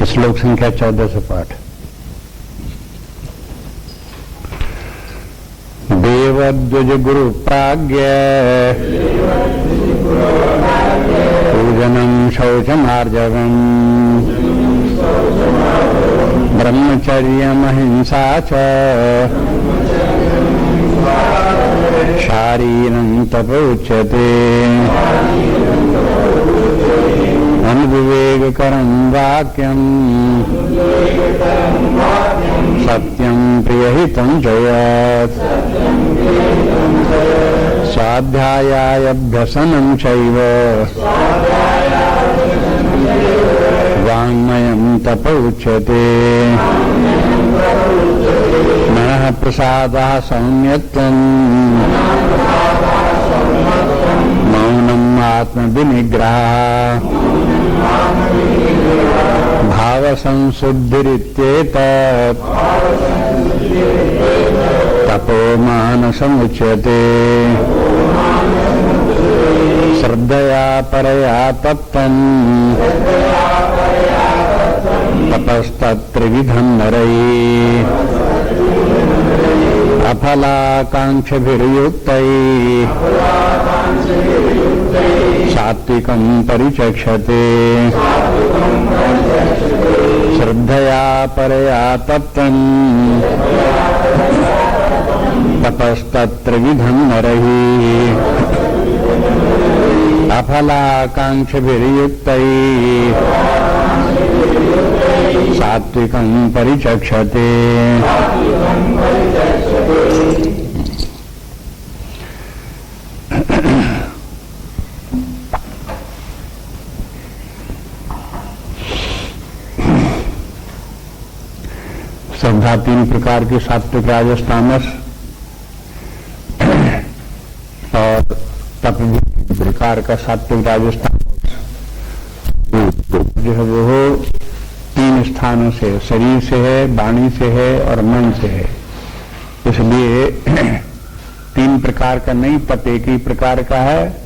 श्लोक संख्या 14 से पाठ। देवद्विज गुरु प्राज्ञ पूजनम शौचमार्जवम ब्रह्मचर्यमहिंसा च शारीरं तप उच्यते। अनुविवेककरं वाक्यं सत्यं प्रियहितं च यत् स्वाध्यायाभ्यसनं चैव वाङ्मयं तप उच्यते। मनः प्रसादः सौम्यत्वम् मौनम् आत्मविनिग्रहः भावसंशुद्धिरित्येतत् तपो मानसमुच्यते। श्रद्धया परया तप्तम् तपस्तत्त्रिविधं नरैः अफलाकाङ्क्षभिर्युक्तैः सात्विकं परिचक्षते। श्रद्धया परया तप्तम् तपस्तत्त्रिविधं नरैः अफलाकाङ्क्षभिर्युक्तैः सात्विकं परिचक्षते। श्रद्धा तीन प्रकार की, सात्विक, राजस, तामस, और तप भी प्रकार का, सात्विक, राजस, तामस जो है वो तीन स्थानों से, शरीर से है, वाणी से है और मन से है। इसलिए तीन प्रकार का नहीं, तप एक ही प्रकार का है,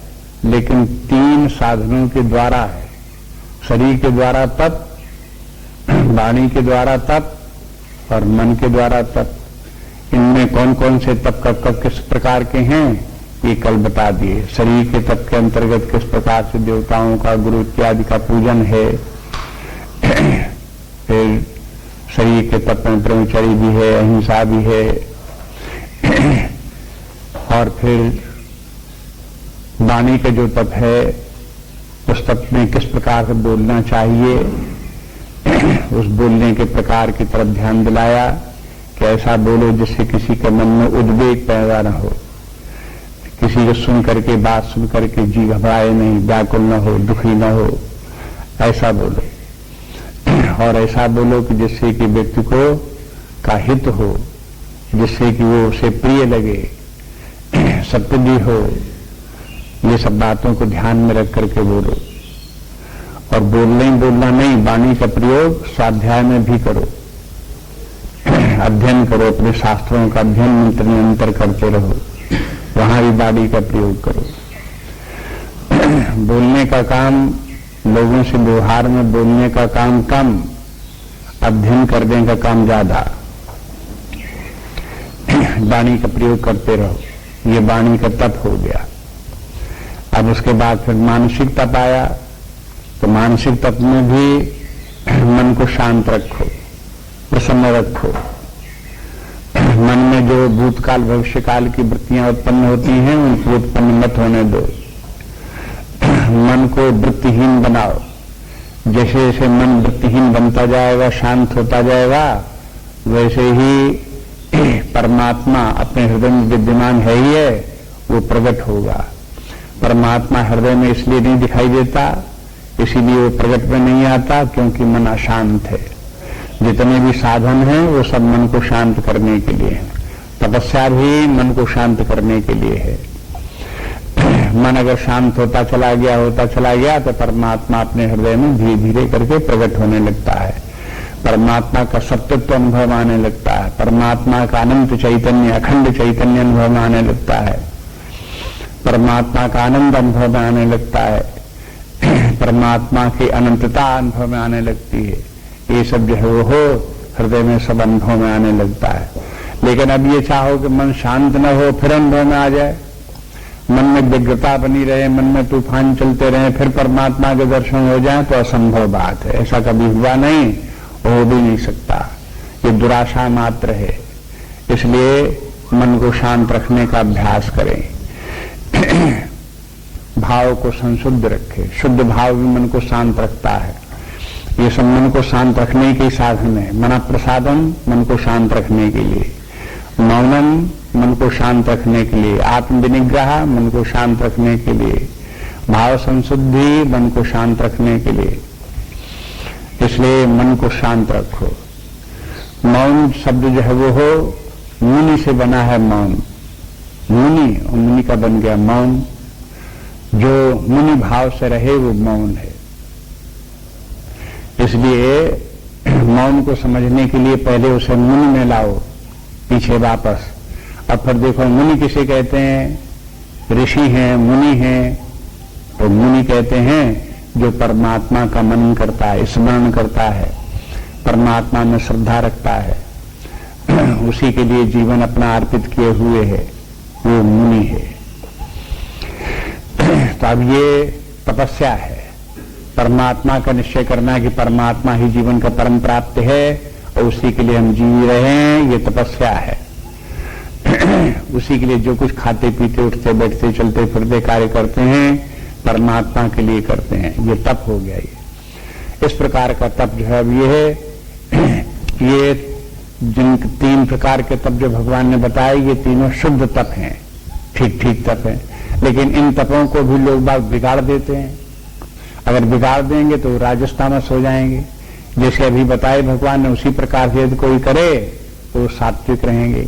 लेकिन तीन साधनों के द्वारा है। शरीर के द्वारा तप, वाणी के द्वारा तप और मन के द्वारा तप। इनमें कौन कौन से तप कब किस प्रकार के हैं ये कल बता दिए। शरीर के तप के अंतर्गत किस प्रकार से देवताओं का, गुरु इत्यादि का पूजन है। फिर शरीर के तप में ब्रह्मचर्य भी है, अहिंसा भी है। और फिर वाणी का जो तप है, उस तप में किस प्रकार से बोलना चाहिए, उस बोलने के प्रकार की तरफ ध्यान दिलाया कि ऐसा बोलो जिससे किसी के मन में उद्वेग पैदा न हो, किसी को सुन करके, बात सुन करके जी घबराए नहीं, व्याकुल न हो, दुखी न हो, ऐसा बोलो। और ऐसा बोलो कि जिससे कि व्यक्ति को का हित हो, जिससे कि वो उसे प्रिय लगे, सत्य भी हो। ये सब बातों को ध्यान में रख करके बोलो। और बोलना नहीं, वाणी का प्रयोग स्वाध्याय में भी करो, अध्ययन करो, अपने शास्त्रों का अध्ययन मंत्र निरंतर करते रहो, वहां भी वाणी का प्रयोग करो। बोलने का काम, लोगों से व्यवहार में बोलने का काम कम, अध्ययन करने का काम ज्यादा। वाणी का प्रयोग करते रहो, ये वाणी का तप हो गया। अब उसके बाद फिर मानसिक तप आया, तो मानसिक तप में भी मन को शांत रखो, प्रसन्न रखो। मन में जो भूतकाल भविष्यकाल की वृत्तियां उत्पन्न होती हैं उनको उत्पन्न मत होने दो। मन को वृत्तिहीन बनाओ। जैसे जैसे मन वृत्तिहीन बनता जाएगा, शांत होता जाएगा, वैसे ही परमात्मा अपने हृदय में विद्यमान है ही है, वो प्रकट होगा। परमात्मा हृदय में इसलिए नहीं दिखाई देता, इसीलिए वो प्रकट में नहीं आता, क्योंकि मन अशांत है। जितने भी साधन हैं वो सब मन को शांत करने के लिए है। तपस्या भी मन को शांत करने के लिए है। मन अगर शांत होता चला गया तो परमात्मा अपने हृदय में धीरे धीरे करके प्रकट होने लगता है। परमात्मा का सत्यत्व अनुभव आने लगता है। परमात्मा का अनंत चैतन्य, अखंड चैतन्य अनुभव आने लगता है। परमात्मा का आनंद अनुभव में आने लगता है। परमात्मा की अनंतता अनुभव में आने लगती है। ये सब जो है वो हो, हृदय में सब अनुभव में आने लगता है। लेकिन अब ये चाहो कि मन शांत न हो फिर अनुभव में आ जाए, मन में व्यग्रता बनी रहे, मन में तूफान चलते रहे, फिर परमात्मा के दर्शन हो जाए, तो असंभव बात है। ऐसा कभी हुआ नहीं, हो भी नहीं सकता, ये दुराशा मात्र है। इसलिए मन को शांत रखने का अभ्यास करें, भाव को संशुद्ध रखें। शुद्ध भाव भी मन को शांत रखता है। ये सब मन को शांत रखने के साधन है। मन प्रसादम, मन को शांत रखने के लिए, मौनम, मन को शांत रखने के लिए, आत्म विनिग्रह, मन को शांत रखने के लिए, भाव संशुद्धि, मन को शांत रखने के लिए। इसलिए मन को शांत रखो। मौन शब्द जो है वो हो, मुनि से बना है मौन, मुनि, और मुनि का बन गया मौन। जो मुनि भाव से रहे वो मौन है। इसलिए मौन को समझने के लिए पहले उसे मुनि में लाओ, पीछे वापस। अब फिर देखो मुनि किसे कहते हैं? ऋषि हैं, मुनि हैं। तो मुनि कहते हैं जो परमात्मा का मनन करता है, स्मरण करता है, परमात्मा में श्रद्धा रखता है, उसी के लिए जीवन अपना अर्पित किए हुए है, वो मुनि है। तो अब ये तपस्या है, परमात्मा का निश्चय करना कि परमात्मा ही जीवन का परम प्राप्त है और उसी के लिए हम जी रहे हैं, ये तपस्या है। उसी के लिए जो कुछ खाते पीते उठते बैठते चलते फिरते कार्य करते हैं, परमात्मा के लिए करते हैं, ये तप हो गया। ये इस प्रकार का तप जो है अब ये है, ये जिन 3 प्रकार के तप जो भगवान ने बताए, ये तीनों शुद्ध तप हैं, ठीक ठीक तप हैं। लेकिन इन तपों को भी लोग बाग बिगाड़ देते हैं। अगर बिगाड़ देंगे तो राजस तामस हो जाएंगे। जैसे अभी बताए भगवान ने, उसी प्रकार से यदि कोई करे तो सात्विक रहेंगे।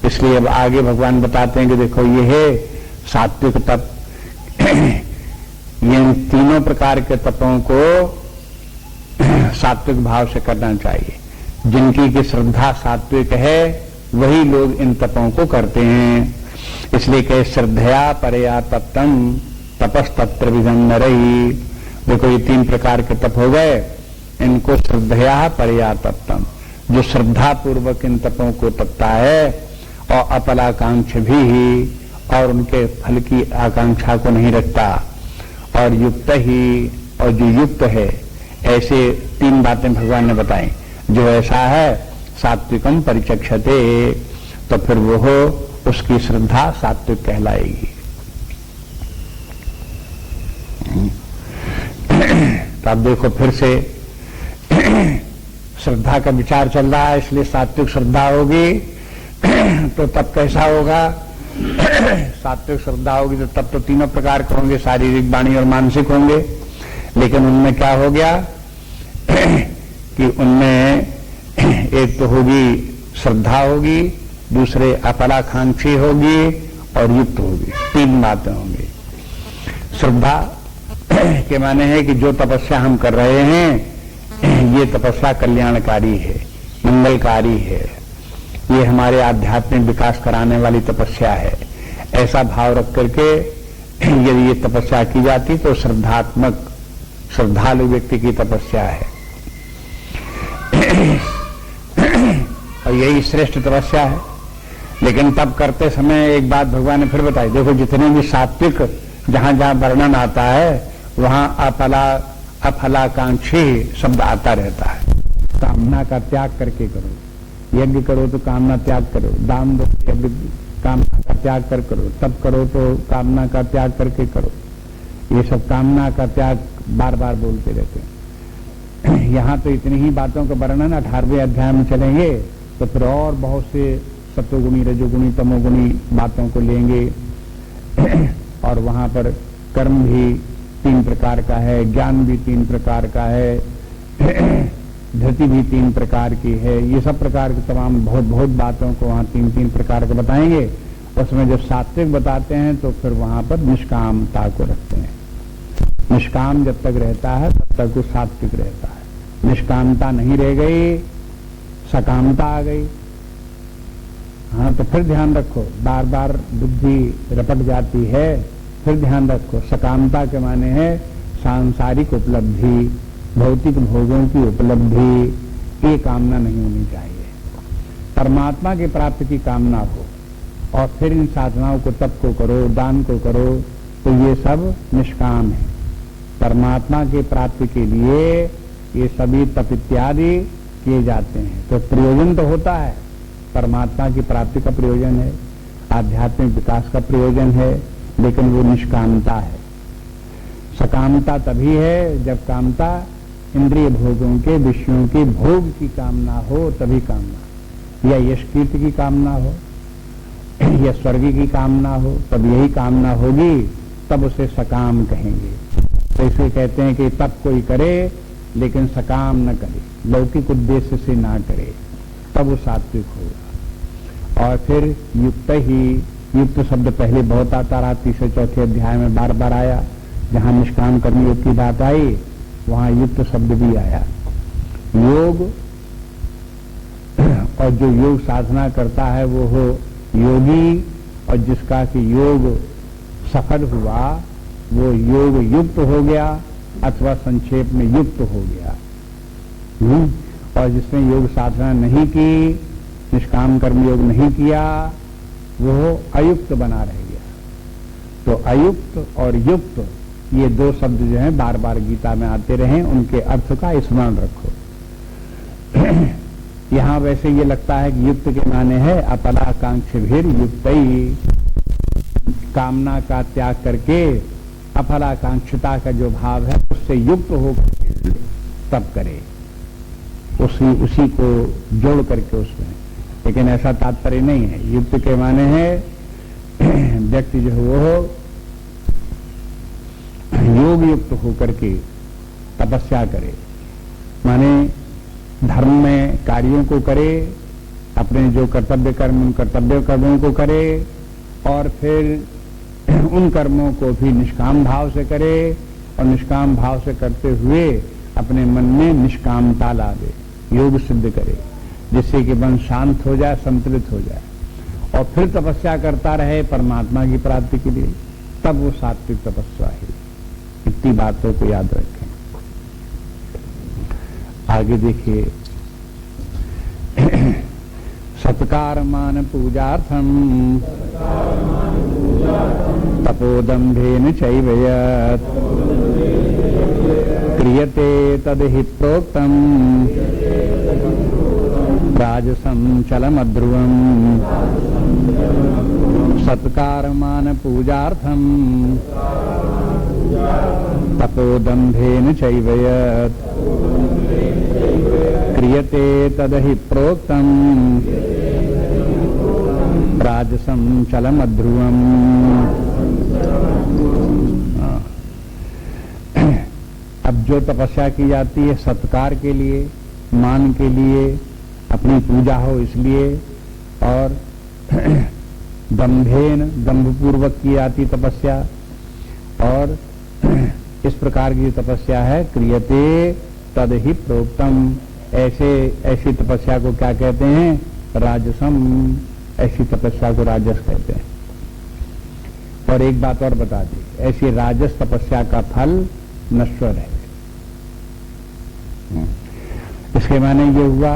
इसलिए अब आगे भगवान बताते हैं कि देखो ये है सात्विक तप। ये इन तीनों प्रकार के तपों को सात्विक भाव से करना चाहिए। जिनकी की श्रद्धा सात्विक है वही लोग इन तपों को करते हैं। इसलिए कहे श्रद्धया परया तप्तम तपस्तत्र विधम नरहि। देखो ये 3 प्रकार के तप हो गए, इनको श्रद्धया परया तप्तम, जो श्रद्धा पूर्वक इन तपों को तपता है और अपलाकांक्ष भी, और उनके फल की आकांक्षा को नहीं रखता, और युक्त ही, और जो युक्त है, ऐसे 3 बातें भगवान ने बताई। जो ऐसा है सात्विकम परिचक्षते, तो फिर वो हो, उसकी श्रद्धा सात्विक कहलाएगी। तो अब देखो फिर से श्रद्धा का विचार चल रहा है, इसलिए सात्विक श्रद्धा होगी तो तब कैसा होगा? सात्विक श्रद्धा होगी तो तब तो तीनों प्रकार के होंगे, शारीरिक, वाणी और मानसिक होंगे। लेकिन उनमें क्या हो गया कि उनमें एक तो होगी श्रद्धा होगी, दूसरे अपलाकांक्षी होगी और युक्त होगी। 3 बातें होंगी। श्रद्धा के माने है कि जो तपस्या हम कर रहे हैं ये तपस्या कल्याणकारी है, मंगलकारी है, ये हमारे आध्यात्मिक विकास कराने वाली तपस्या है। ऐसा भाव रख करके यदि ये तपस्या की जाती तो श्रद्धात्मक, श्रद्धालु व्यक्ति की तपस्या है और यही श्रेष्ठ तपस्या है। लेकिन तब करते समय एक बात भगवान ने फिर बताई। देखो जितने भी सात्विक जहां जहां वर्णन आता है वहां अफलाकांक्षी शब्द आता रहता है। कामना का त्याग करके करो, यज्ञ करो तो कामना त्याग करो, दान दो यज्ञ कामना का त्याग कर करो, तप करो तो कामना का त्याग करके करो। ये सब कामना का त्याग बार बार बोलते रहते हैं। यहाँ तो इतनी ही बातों का वर्णन 18वें अध्याय में चलेंगे तो फिर और बहुत से सत्वगुणी, रजोगुणी, तमोगुणी बातों को लेंगे और वहां पर कर्म भी 3 प्रकार का है, ज्ञान भी 3 प्रकार का है, धृति भी 3 प्रकार की है। ये सब प्रकार की तमाम बहुत बहुत बातों को वहां 3 प्रकार के बताएंगे। उसमें जब सात्विक बताते हैं तो फिर वहां पर निष्कामता को रखते हैं। निष्काम जब तक रहता है तब तक वो सात्विक रहता है। निष्कामता नहीं रह गई, सकामता आ गई, हाँ तो फिर ध्यान रखो, बार बार बुद्धि रपट जाती है, फिर ध्यान रखो। सकामता के माने है सांसारिक उपलब्धि, भौतिक भोगों की उपलब्धि, ये कामना नहीं होनी चाहिए। परमात्मा की प्राप्ति की कामना हो और फिर इन साधनाओं को, तप को करो, दान को करो, तो ये सब निष्काम है। परमात्मा की प्राप्ति के लिए ये सभी तप इत्यादि किए जाते हैं। तो प्रयोजन तो होता है, परमात्मा की प्राप्ति का प्रयोजन है, आध्यात्मिक विकास का प्रयोजन है, लेकिन वो निष्कामता है। सकामता तभी है जब कामता इंद्रिय भोगों के, विषयों के भोग की कामना हो, तभी कामना, या यश कीर्ति की कामना हो या स्वर्ग की कामना हो, तब यही कामना होगी, तब उसे सकाम कहेंगे। तो इसलिए कहते हैं कि तप कोई करे लेकिन सकाम न करे, लौकिक उद्देश्य से ना करे, तब वो सात्विक होगा। और फिर युक्त ही, युक्त शब्द पहले बहुत आता रहा, तीसरे चौथे अध्याय में बार बार आया। जहां निष्काम कर्मयोग की बात आई वहां युक्त शब्द भी आया। योग, और जो योग साधना करता है वो हो योगी, और जिसका कि योग सफल हुआ वो योग युक्त हो गया, अथवा संक्षेप में युक्त हो गया। और जिसने योग साधना नहीं की, निष्काम कर्म योग नहीं किया, वो अयुक्त बना रह गया। तो अयुक्त और युक्त, ये दो शब्द जो हैं बार बार गीता में आते रहे, उनके अर्थ का स्मरण रखो। यहां वैसे ये लगता है कि युक्त के माने है अपलाकांक्षिभिर युक्तई, कामना का त्याग करके अफलाकांक्षिता का जो भाव है उससे युक्त होकर तब करे, उसी को जोड़ करके उसमें। लेकिन ऐसा तात्पर्य नहीं है। युक्त के माने है व्यक्ति जो है वो योग युक्त होकर के तपस्या करे, माने धर्म में कार्यों को करे, अपने जो कर्तव्य कर्म उन कर्तव्य कर्मों को करे, और फिर उन कर्मों को भी निष्काम भाव से करे, और निष्काम भाव से करते हुए अपने मन में निष्कामता ला दे, योग सिद्ध करे, जिससे कि मन शांत हो जाए, संतुलित हो जाए, और फिर तपस्या करता रहे परमात्मा की प्राप्ति के लिए, तब वो सात्विक तपस्या है। इतनी बातों को याद रखें। आगे देखिए, सत्कार मान पूजार्थम तपोदम्भेन चैव यत् क्रियते तदहि प्रोक्तम् राजसं चलमध्रुवम्। सत्कार मान पूजार्थम तपोदम्भेन चैव यत् क्रियते तदहि प्रोक्तम् राजसं चलमध्रुवम्। अब जो तपस्या की जाती है सत्कार के लिए, मान के लिए, अपनी पूजा हो इसलिए, और दंभेन, दंभपूर्वक की जाती तपस्या, और इस प्रकार की तपस्या है क्रियते तद ही प्रोक्तम, ऐसी तपस्या को क्या कहते हैं? राजसम। ऐसी तपस्या को राजस कहते हैं। और एक बात और बता दी, ऐसी राजस तपस्या का फल नश्वर है। इसके माने ये हुआ,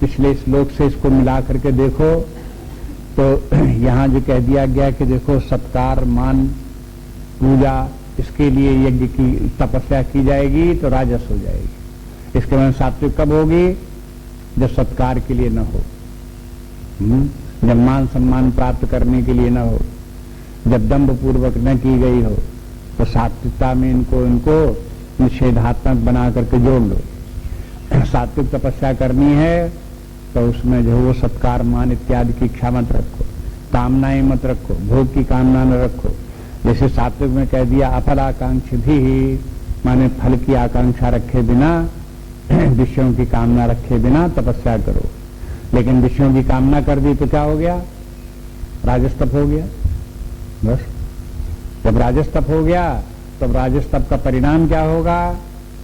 पिछले श्लोक से इसको मिला करके देखो तो यहां जो कह दिया गया कि देखो सत्कार, मान, पूजा, इसके लिए यज्ञ की तपस्या की जाएगी तो राजस हो जाएगी। इसके बाद सात्विक कब होगी? जब सत्कार के लिए न हो, जब मान सम्मान प्राप्त करने के लिए न हो, जब दंभ पूर्वक न की गई हो, तो सात्विकता में इनको निषेधात्मक बना करके जोड़ लो। सात्विक तपस्या करनी है तो उसमें जो वो सत्कार, मान इत्यादि की इच्छा मत रखो, कामनाएं मत रखो, भोग की कामना न रखो। जैसे सात्विक में कह दिया अफलाकांक्षी भी, माने फल की आकांक्षा रखे बिना, विषयों की कामना रखे बिना तपस्या करो। लेकिन विषयों की कामना कर दी तो क्या हो गया? राजस्तप हो गया। बस जब राजस्तप हो गया तब राजस्तप का परिणाम क्या होगा?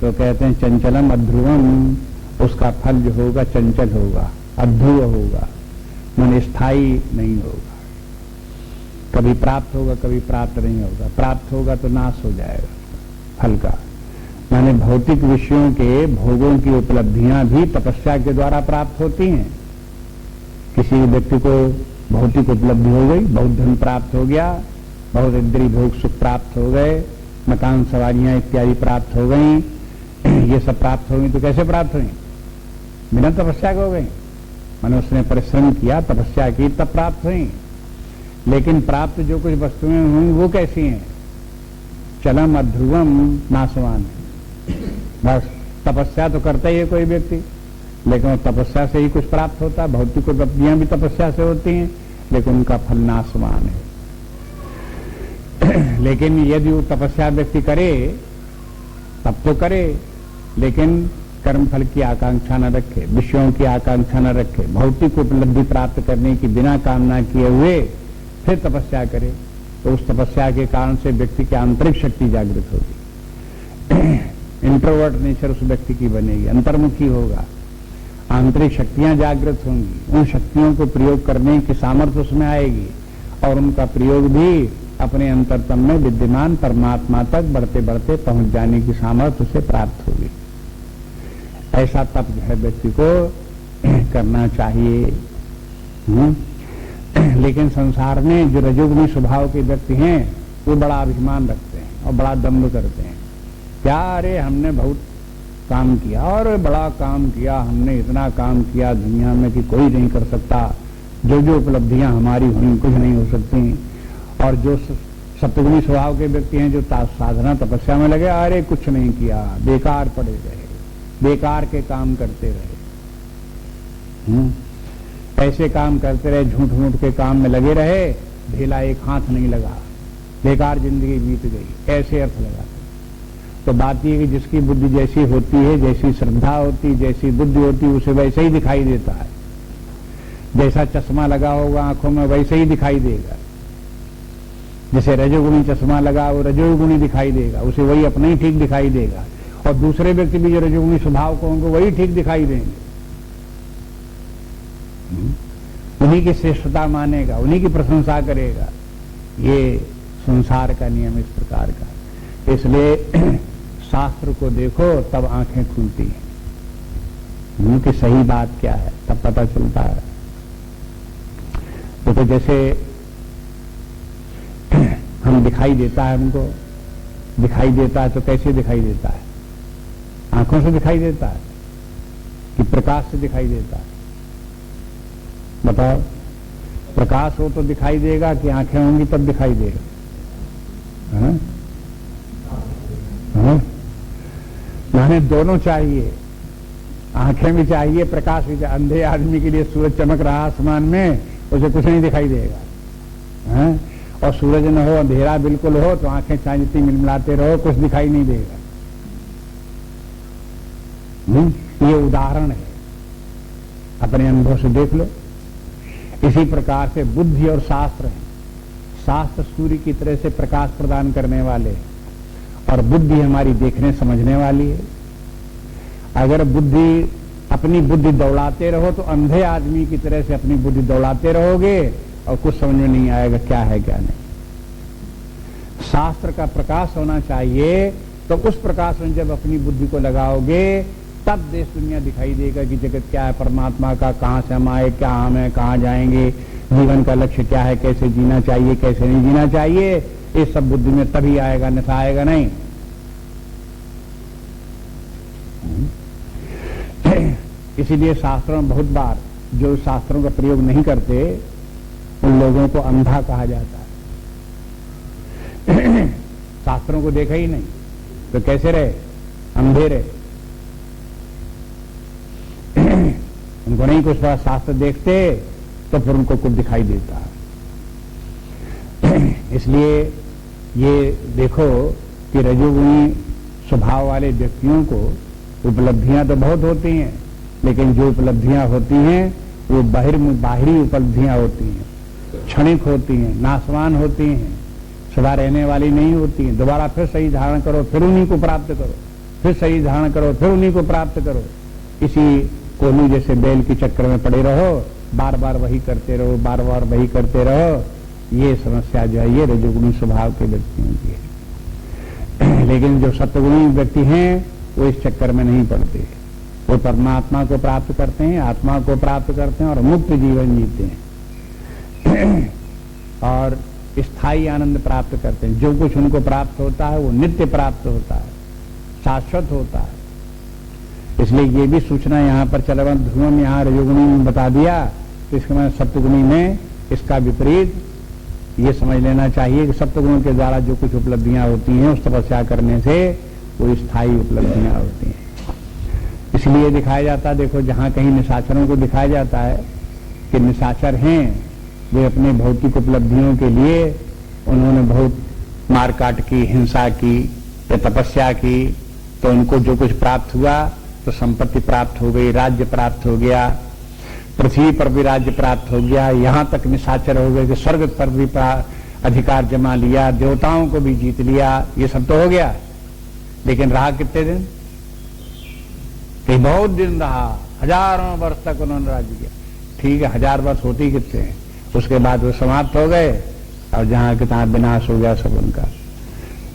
तो कहते हैं चंचलम अध्रुवम, उसका फल जो होगा चंचल होगा, अध्रुव होगा, मन स्थायी नहीं होगा। कभी प्राप्त होगा, कभी प्राप्त नहीं होगा। प्राप्त होगा तो नाश हो जाएगा फल का, माने माने भौतिक विषयों के भोगों की उपलब्धियां भी तपस्या के द्वारा प्राप्त होती हैं। किसी व्यक्ति को भौतिक उपलब्धि हो गई, बहुत धन प्राप्त हो गया, बहुत इंद्रिय भोग सुख प्राप्त हो गए, मकान सवारियां इत्यादि प्राप्त हो गई, ये सब प्राप्त हो गई तो कैसे प्राप्त हुई? बिना तपस्या के हो गई। माने उसने परिश्रम किया, तपस्या की, तब प्राप्त हुई। लेकिन प्राप्त जो कुछ वस्तुएं हुई वो कैसी हैं? चलम अध्रुवम नाशवान। बस तपस्या तो करता ही है कोई व्यक्ति, लेकिन वो तपस्या से ही कुछ प्राप्त होता है। भौतिक उपलब्धियां भी तपस्या से होती हैं, लेकिन उनका फल नाशवान है। लेकिन यदि वो तपस्या व्यक्ति करे तब तो करे, लेकिन कर्म फल की आकांक्षा न रखे, विषयों की आकांक्षा न रखे, भौतिक उपलब्धि प्राप्त करने की बिना कामना किए हुए फिर तपस्या करे, तो उस तपस्या के कारण से व्यक्ति की आंतरिक शक्ति जागृत होगी। इंट्रोवर्ट नेचर उस व्यक्ति की बनेगी, अंतर्मुखी होगा, आंतरिक शक्तियां जागृत होंगी, उन शक्तियों को प्रयोग करने की सामर्थ्य उसमें आएगी और उनका प्रयोग भी अपने अंतरतम में विद्यमान परमात्मा तक बढ़ते बढ़ते पहुंच जाने की सामर्थ्य उसे प्राप्त होगी। ऐसा तप जो है व्यक्ति को करना चाहिए। लेकिन संसार में जो रजोगुणी स्वभाव के व्यक्ति हैं वो बड़ा अभिमान रखते हैं और बड़ा दम्भ करते हैं। क्या, अरे हमने बहुत काम किया और बड़ा काम किया, हमने इतना काम किया दुनिया में कि कोई नहीं कर सकता, जो जो उपलब्धियां हमारी हुई कुछ नहीं हो सकती। और जो सत्वगुणी स्वभाव के व्यक्ति हैं जो साधना तपस्या में लगे, अरे कुछ नहीं किया, बेकार पड़े रहे, बेकार के काम करते रहे, ऐसे काम करते रहे, झूठ मूठ के काम में लगे रहे, ढेला एक हाथ नहीं लगा, बेकार जिंदगी बीत गई, ऐसे अर्थ लगाते। तो बात यह कि जिसकी बुद्धि जैसी होती है, जैसी श्रद्धा होती, जैसी बुद्धि होती, उसे वैसे ही दिखाई देता है। जैसा चश्मा लगा होगा आंखों में वैसे ही दिखाई देगा। जैसे रजोगुणी चश्मा लगा वो रजोगुणी दिखाई देगा, उसे वही अपना ही ठीक दिखाई देगा। और दूसरे व्यक्ति भी जो रजोगुणी स्वभाव को होंगे वही ठीक दिखाई देंगे, उन्हीं की श्रेष्ठता मानेगा, उन्हीं की प्रशंसा करेगा। ये संसार का नियम इस प्रकार का। इसलिए शास्त्र को देखो तब आंखें खुलती हैं कि सही बात क्या है, तब पता चलता है। तो जैसे हम दिखाई देता है, हमको दिखाई देता है तो कैसे दिखाई देता है? आंखों से दिखाई देता है कि प्रकाश से दिखाई देता है? बताओ, प्रकाश हो तो दिखाई देगा कि आंखें होंगी तब दिखाई देगा? हाँ? हाँ? माने दोनों चाहिए, आंखें भी चाहिए, प्रकाश भी चाहिए। अंधे आदमी के लिए सूरज चमक रहा आसमान में, उसे कुछ नहीं दिखाई देगा। हाँ? और सूरज न हो, अंधेरा बिल्कुल हो तो आंखें चाहे जितनी मिलमिलाते रहो कुछ दिखाई नहीं देगा। ये उदाहरण है, अपने अनुभव से देख लो। इसी प्रकार से बुद्धि और शास्त्र है। शास्त्र सूर्य की तरह से प्रकाश प्रदान करने वाले हैं और बुद्धि हमारी देखने समझने वाली है। अगर बुद्धि अपनी बुद्धि दौड़ाते रहो तो अंधे आदमी की तरह से अपनी बुद्धि दौड़ाते रहोगे और कुछ समझ में नहीं आएगा क्या है क्या नहीं। शास्त्र का प्रकाश होना चाहिए, तो उस प्रकाश में जब अपनी बुद्धि को लगाओगे तब देश दुनिया दिखाई देगा कि जगत क्या है, परमात्मा का, कहां से हम आए, क्या हम है, कहां जाएंगे, जीवन का लक्ष्य क्या है, कैसे जीना चाहिए, कैसे नहीं जीना चाहिए। ये सब बुद्धि में तभी आएगा, अन्यथा आएगा नहीं। इसीलिए शास्त्रों में बहुत बार जो शास्त्रों का प्रयोग नहीं करते उन लोगों को अंधा कहा जाता है। शास्त्रों को देखा ही नहीं तो कैसे रहे? अंधे रहे। उनको नहीं कुछ शास्त्र देखते तो फिर उनको कुछ दिखाई देता है। इसलिए ये देखो कि रजोगुणी स्वभाव वाले व्यक्तियों को उपलब्धियां तो बहुत होती हैं, लेकिन जो उपलब्धियां होती हैं वो बाहरी उपलब्धियां होती हैं, क्षणिक होती हैं, नाशवान होती हैं, सदा रहने वाली नहीं होती हैं। दोबारा फिर सही धारण करो, फिर उन्हीं को प्राप्त करो, फिर सही धारण करो, फिर उन्हीं को प्राप्त करो। इसी कोहलू जैसे बैल के चक्कर में पड़े रहो, बार बार वही करते रहो, बार बार वही करते रहो। ये समस्या जो है ये रजोगुणी स्वभाव के व्यक्तियों की है। लेकिन जो सत्वगुणी व्यक्ति हैं वो इस चक्कर में नहीं पड़ते। वो परमात्मा को प्राप्त करते हैं, आत्मा को प्राप्त करते हैं और मुक्त जीवन जीते हैं और स्थायी आनंद प्राप्त करते हैं। जो कुछ उनको प्राप्त होता है वो नित्य प्राप्त होता है, शाश्वत होता है। इसलिए ये भी सूचना यहाँ पर चलवंत ध्रुवम यहाँ रजोगुणी में बता दिया, तो इसके बाद सप्तगुणी में इसका विपरीत ये समझ लेना चाहिए कि सप्तगुणों के द्वारा जो कुछ उपलब्धियां होती हैं उस तपस्या करने से वो स्थायी उपलब्धियां होती हैं। इसलिए दिखाया जाता है, देखो जहां कहीं निशाचरों को दिखाया जाता है कि निशाचर हैं, वे अपने भौतिक उपलब्धियों के लिए उन्होंने बहुत मारकाट की, हिंसा की या तपस्या की, तो उनको जो कुछ प्राप्त हुआ तो संपत्ति प्राप्त हो गई, राज्य प्राप्त हो गया, पृथ्वी पर भी राज्य प्राप्त हो गया, यहां तक निशाचर हो गए कि स्वर्ग पर भी अधिकार जमा लिया, देवताओं को भी जीत लिया। ये सब तो हो गया, लेकिन रहा कितने दिन? कि बहुत दिन रहा, हजारों वर्ष तक उन्होंने राज्य किया। ठीक है, 1000 वर्ष होते ही कितने हैं, उसके बाद वो समाप्त हो गए और जहां कितना विनाश हो गया सब उनका,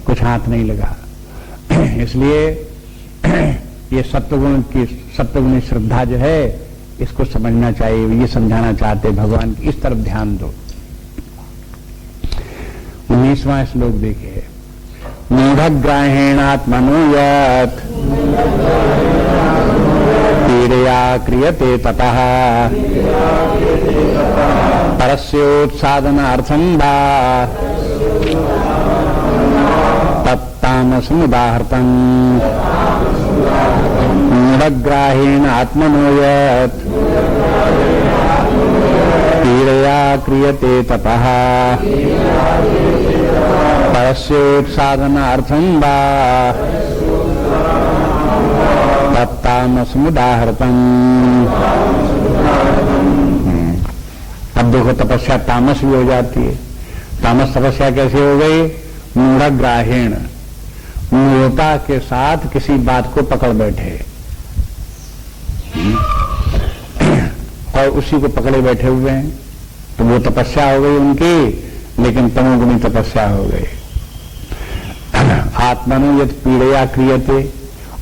कुछ हाथ नहीं लगा। इसलिए ये सत्वगुणी श्रद्धा जो है इसको समझना चाहिए। ये समझाना चाहते भगवान की, इस तरफ ध्यान दो। 19वां श्लोक देखिए, मूढ़ग्राहेणात्मनो यत् पीड़या क्रियते ततः परस्योत्सादनार्थं वा तत्तामसमुदाहृतं मूढ़ग्राहेण आत्मनो यत् पीड़या क्रियते तपः परस्योत्सादनार्थं वा तत्तामसमुदाहृतं। अब देखो तपस्या तामस भी हो जाती है। तामस तपस्या कैसे हो गई? मूढ़ग्राहेण, मूढ़ता के साथ किसी बात को पकड़ बैठे और उसी को पकड़े बैठे हुए हैं, तो वो तपस्या हो गई उनकी, लेकिन तमोगुणी तपस्या हो गई। आत्मनो यत् पीड़या क्रियते,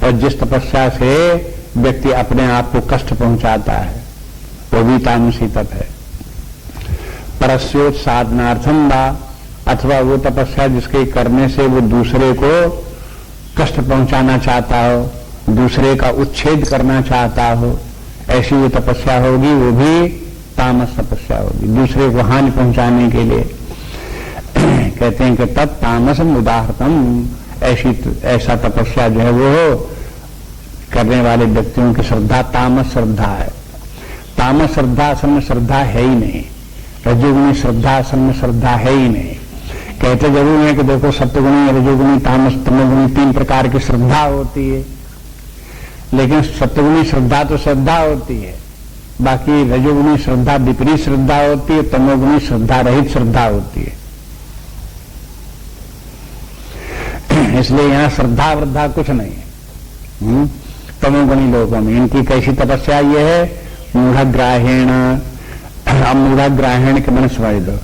और जिस तपस्या से व्यक्ति अपने आप को कष्ट पहुंचाता है वो भी तामसी तप है। परस्योत्सादनार्थं वा, अथवा वो तपस्या जिसके करने से वो दूसरे को कष्ट पहुंचाना चाहता हो, दूसरे का उच्छेद करना चाहता हो, ऐसी वो तपस्या होगी, वो भी तामस तपस्या होगी, दूसरे को हानि पहुंचाने के लिए। कहते हैं कि तत्तामसम उदाहृतम, ऐसा तपस्या जो है वो करने वाले व्यक्तियों की श्रद्धा तामस श्रद्धा है। तामस श्रद्धा असल में श्रद्धा है ही नहीं, रजोगुणी श्रद्धा असल में श्रद्धा है ही नहीं। कहते जरूर है कि देखो सत्वगुणी, रजोगुणी, तामस, तमोगुणी 3 प्रकार की श्रद्धा होती है, लेकिन सत्वगुणी श्रद्धा तो श्रद्धा होती है, बाकी रजोगुणी श्रद्धा विपरीत श्रद्धा होती है, तमोगुणी श्रद्धा रहित श्रद्धा होती है। इसलिए यहां श्रद्धा वृद्धा कुछ नहीं है। तमोगुणी लोगों में इनकी कैसी तपस्या ये है? मूढ़ग्राहेण। अब मूढ़ग्राहेण के मन समझ दो,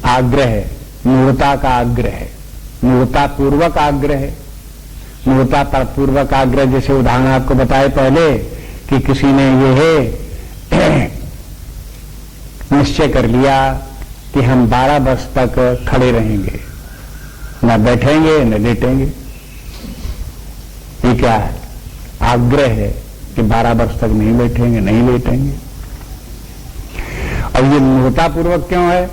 आग्रह, मूढ़ता का आग्रह, मूढ़ता पूर्वक आग्रह, मूढ़ता पूर्वक आग्रह। जैसे उदाहरण आपको बताए पहले कि किसी ने ये है निश्चय कर लिया कि हम 12 वर्ष तक खड़े रहेंगे, न बैठेंगे न लेटेंगे। ये क्या है? आग्रह है कि 12 वर्ष तक नहीं बैठेंगे, नहीं लेटेंगे। और ये मूढ़ता पूर्वक क्यों है?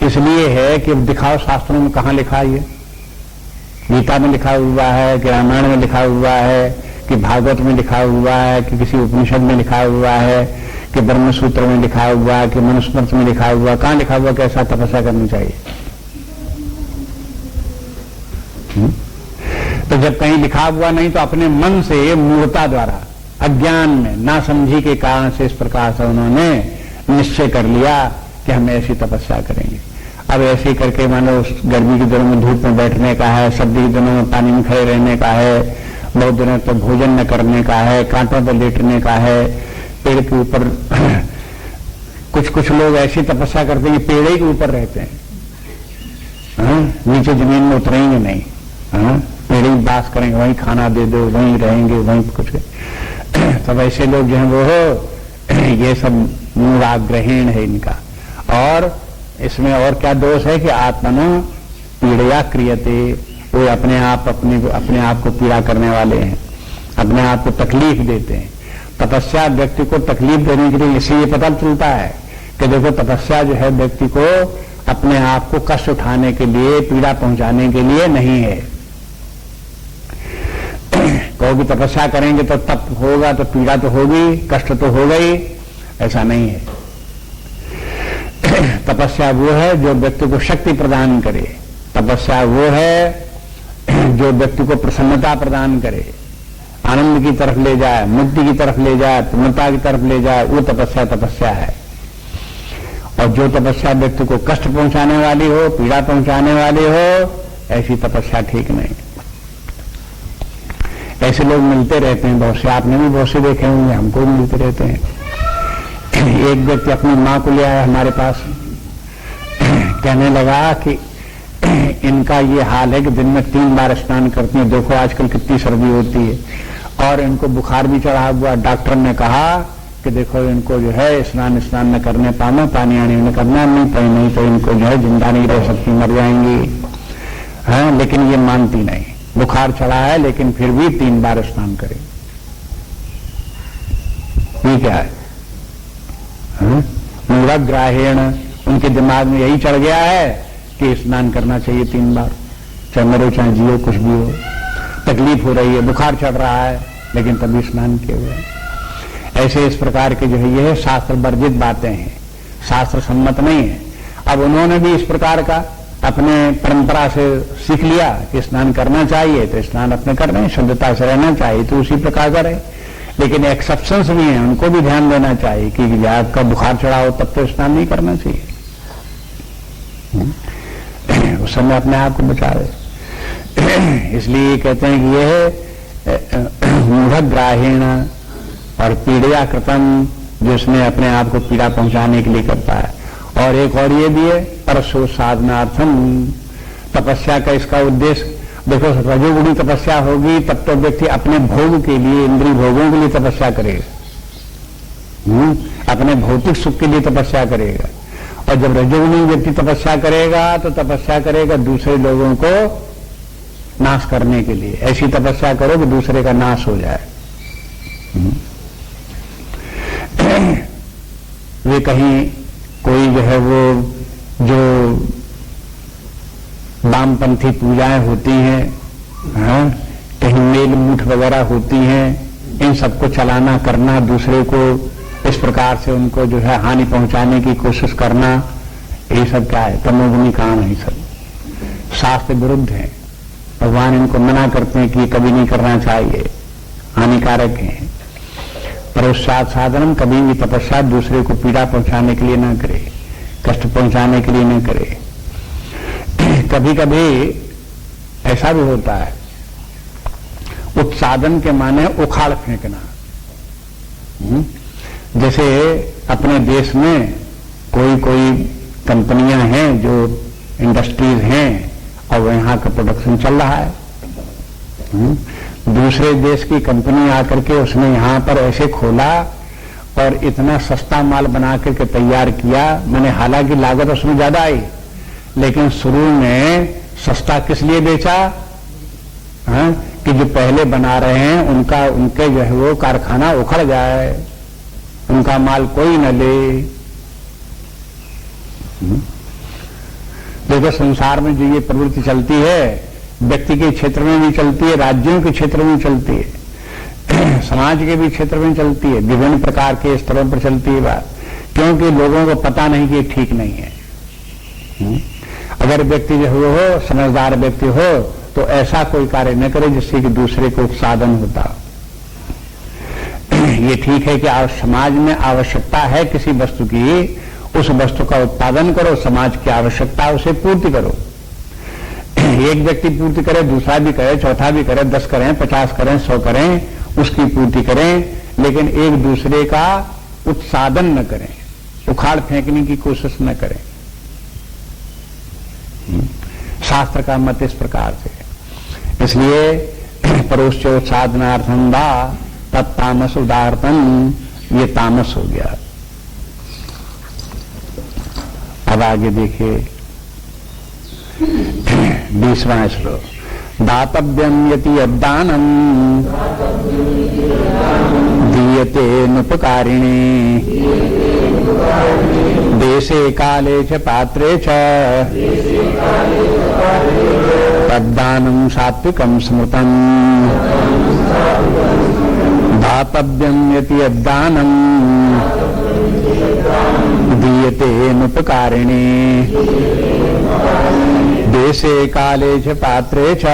इसलिए है कि दिखाओ शास्त्रों में कहां लिखा है? गीता में लिखा हुआ है कि रामायण में लिखा हुआ है कि भागवत में लिखा हुआ है कि किसी उपनिषद में लिखा हुआ है कि ब्रह्मसूत्र में लिखा हुआ है कि मनुस्मृति में लिखा हुआ? कहां लिखा हुआ कि ऐसा तपस्या करनी चाहिए? तो जब कहीं लिखा हुआ नहीं तो अपने मन से मूढ़ता द्वारा, अज्ञान में ना समझी के कारण से इस प्रकार से उन्होंने निश्चय कर लिया कि हम ऐसी तपस्या करेंगे। अब ऐसे करके मान लो गर्मी के दिनों में धूप में बैठने का है, सर्दी के दिनों में पानी में खड़े रहने का है, बहुत दिनों तक भोजन न करने का है, कांटों पर लेटने का है, पेड़ के ऊपर कुछ लोग ऐसी तपस्या करते हैं पेड़ के ऊपर रहते हैं, नीचे जमीन में उतरेंगे नहीं, वहीं बास करेंगे, वहीं खाना दे दो, वहीं रहेंगे, वहीं कुछ। तब ऐसे लोग जो हैं वो ये सब मूढ़ाग्रहण है इनका। और इसमें और क्या दोष है कि आत्मनो पीड़या क्रियते, वो अपने आप को पीड़ा करने वाले हैं, अपने आप को तकलीफ देते हैं। तपस्या व्यक्ति को तकलीफ देने के लिए इसीलिए पता चलता है कि देखो तपस्या जो है व्यक्ति को अपने आप को कष्ट उठाने के लिए, पीड़ा पहुंचाने के लिए नहीं है। कहोगे तपस्या करेंगे तो तप होगा तो पीड़ा तो होगी, कष्ट तो होगा ही, ऐसा नहीं है। तपस्या वो है जो व्यक्ति को शक्ति प्रदान करे, तपस्या वो है जो व्यक्ति को प्रसन्नता प्रदान करे, आनंद की तरफ ले जाए, मुक्ति की तरफ ले जाए, पूर्णता की तरफ ले जाए, वो तपस्या है। और जो तपस्या व्यक्ति को कष्ट पहुंचाने वाली हो, पीड़ा पहुंचाने वाली हो, ऐसी तपस्या ठीक नहीं। ऐसे लोग मिलते रहते हैं बहुत से, आपने भी बहुत से देखे होंगे, हमको भी मिलते रहते हैं। एक व्यक्ति अपनी मां को ले आया हमारे पास, कहने लगा कि इनका ये हाल है कि दिन में 3 बार स्नान करती हैं, देखो आजकल कितनी सर्दी होती है, और इनको बुखार भी चढ़ा हुआ। डॉक्टर ने कहा कि देखो इनको जो है स्नान न करने पाना, पानी आने में करना नहीं तो इनको जो है जिंदा नहीं रह सकती, मर जाएंगी। हाँ, लेकिन ये मानती नहीं, बुखार चढ़ा है लेकिन फिर भी 3 बार स्नान करें। ये क्या है? मूढ़ग्राहेण, उनके दिमाग में यही चढ़ गया है कि स्नान करना चाहिए 3 बार, चाहे मरो चाहे जियो, कुछ भी हो। तकलीफ हो रही है, बुखार चढ़ रहा है, लेकिन तभी स्नान किए हुए। ऐसे इस प्रकार के जो है ये शास्त्र वर्जित बातें हैं, शास्त्र सम्मत नहीं है। अब उन्होंने भी इस प्रकार का अपने परंपरा से सीख लिया कि स्नान करना चाहिए, तो स्नान अपने कर रहे हैं, शुद्धता से रहना चाहिए तो उसी प्रकार करें। लेकिन एक्सेप्शंस भी हैं, उनको भी ध्यान देना चाहिए कि आपका बुखार चढ़ा हो तब तो स्नान नहीं करना चाहिए, उस समय अपने आप को बचा रहे। इसलिए कहते हैं कि यह मूढ़ग्राहेण और पीड़या कृतम, जो उसने अपने आप को पीड़ा पहुंचाने के लिए करता है। और एक और ये भी है परसो साधनार्थम, तपस्या का इसका उद्देश्य देखो, रजोगुणी तपस्या होगी तब तो व्यक्ति अपने भोग के लिए, इंद्रिय भोगों के लिए तपस्या करेगा, अपने भौतिक सुख के लिए तपस्या करेगा। और जब रजोगुणी व्यक्ति तपस्या करेगा तो तपस्या करेगा दूसरे लोगों को नाश करने के लिए। ऐसी तपस्या करो कि दूसरे का नाश हो जाए। वे कहीं कोई जो है वो जो वामपंथी पूजाएं होती हैं, कहीं मेल मूठ वगैरह होती हैं, इन सबको चलाना करना, दूसरे को इस प्रकार से उनको जो है हानि पहुंचाने की कोशिश करना, ये सब क्या है? तमोगुणी काम है, सब शास्त्र विरुद्ध है। भगवान इनको मना करते हैं कि कभी नहीं करना चाहिए, हानिकारक है। परोक्षात साधनम, कभी भी तपस्या दूसरे को पीड़ा पहुंचाने के लिए ना करे, कष्ट पहुंचाने के लिए ना करे। कभी कभी ऐसा भी होता है, उत्सादन के माने उखाड़ फेंकना। जैसे अपने देश में कोई कंपनियां हैं, जो इंडस्ट्रीज हैं, और वहां का प्रोडक्शन चल रहा है। दूसरे देश की कंपनी आकर के उसने यहां पर ऐसे खोला और इतना सस्ता माल बना करके तैयार किया, मैंने हालांकि लागत उसमें ज्यादा आई, लेकिन शुरू में सस्ता किस लिए बेचा? कि जो पहले बना रहे हैं उनके जो है वो कारखाना उखड़ जाए, उनका माल कोई न ले। देखो संसार में जो ये प्रवृत्ति चलती है, व्यक्ति के क्षेत्र में भी चलती है, राज्यों के क्षेत्र में चलती है, समाज के भी क्षेत्र में चलती है, विभिन्न प्रकार के स्तरों पर चलती है बात, क्योंकि लोगों को पता नहीं कि ठीक नहीं है। अगर व्यक्ति जो हो समझदार व्यक्ति हो तो ऐसा कोई कार्य न करे जिससे कि दूसरे को उत्सादन होता। ये ठीक है कि समाज में आवश्यकता है किसी वस्तु की, उस वस्तु का उत्पादन करो, समाज की आवश्यकता उसे पूर्ति करो। एक व्यक्ति पूर्ति करे, दूसरा भी करे, चौथा भी करे, 10 करें, 50 करें, 100 करें, उसकी पूर्ति करें, लेकिन एक दूसरे का उत्सादन न करें, उखाड़ फेंकने की कोशिश न करें। शास्त्र का मत इस प्रकार से। इसलिए परोश्चोत्साधनार्थम वा तत्तामस उदाहरण, ये तामस हो गया। अब आगे देखिए 20वां श्लोक, दातव्यम यति यद्दानम दीयते नुपकारिणे देशे काले च पात्रे च तद्दानं सात्विकं स्मृतम्। दातव्यम यति यद्दानम दीयते नुपकारिणे देशे काले च पात्रे च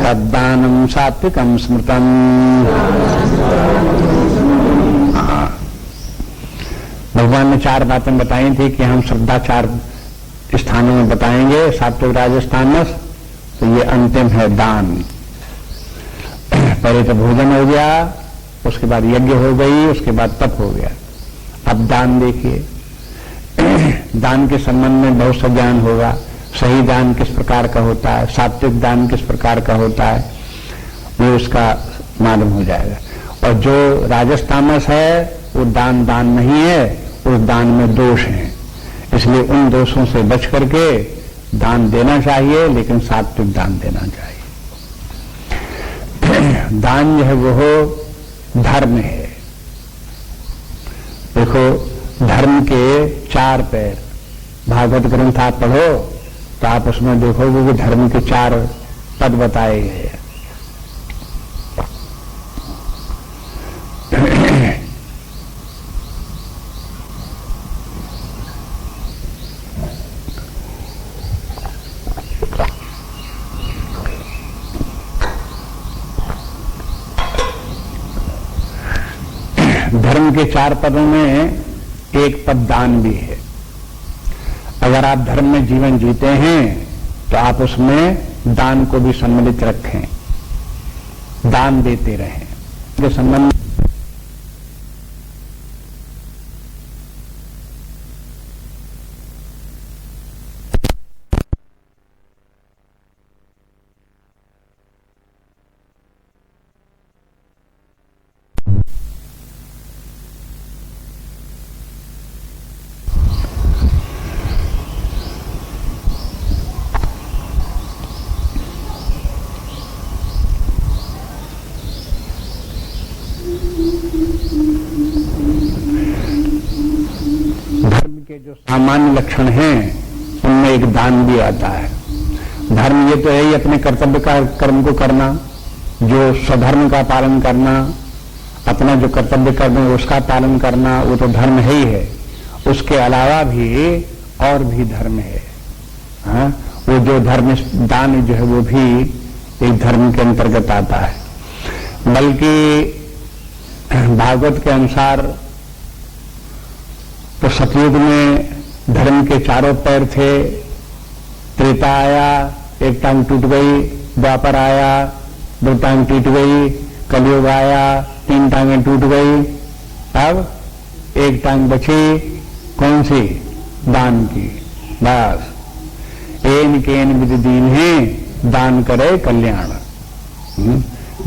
तद्दानं सात्विकं स्मृतम्। भगवान ने 4 बातें बताई थी कि हम श्रद्धा 4 स्थानों में बताएंगे, सात्विक राजस तामस। तो ये अंतिम है दान। पहले तो भोजन हो गया, उसके बाद यज्ञ हो गई, उसके बाद तप हो गया। अब दान देखिए, दान के संबंध में बहुत सा ज्ञान होगा। सही दान किस प्रकार का होता है, सात्विक दान किस प्रकार का होता है, वो उसका मालूम हो जाएगा। और जो राजस तामस है वो दान नहीं है, उस दान में दोष हैं। इसलिए उन दोषों से बच करके दान देना चाहिए, लेकिन सात्विक दान देना चाहिए। दान जो है वो धर्म है। देखो, धर्म के 4 पैर, भागवत ग्रंथ आप पढ़ो तो आप उसमें देखोगे कि धर्म के 4 पद बताए गए हैं। धर्म के 4 पदों में एक पद दान भी है। अगर आप धर्म में जीवन जीते हैं तो आप उसमें दान को भी सम्मिलित रखें, दान देते रहें। के संबंध जो सामान्य लक्षण हैं उनमें एक दान भी आता है। धर्म ये तो है ही अपने कर्तव्य का कर्म को करना, जो स्वधर्म का पालन करना, अपना जो कर्तव्य कर्म है उसका पालन करना, वो तो धर्म है ही है। उसके अलावा भी और भी धर्म है। हाँ, वो जो धर्म दान जो है वो भी एक धर्म के अंतर्गत आता है। बल्कि भागवत के अनुसार तो सतयुग में धर्म के 4 पैर थे। त्रेता आया, एक टांग टूट गई। द्वापर आया, 2 टांग टूट गई। कलयुग आया, 3 टांगें टूट गई। अब एक टांग बची, कौन सी? दान की। बस एन केन विधि दीन है, दान करे कल्याण।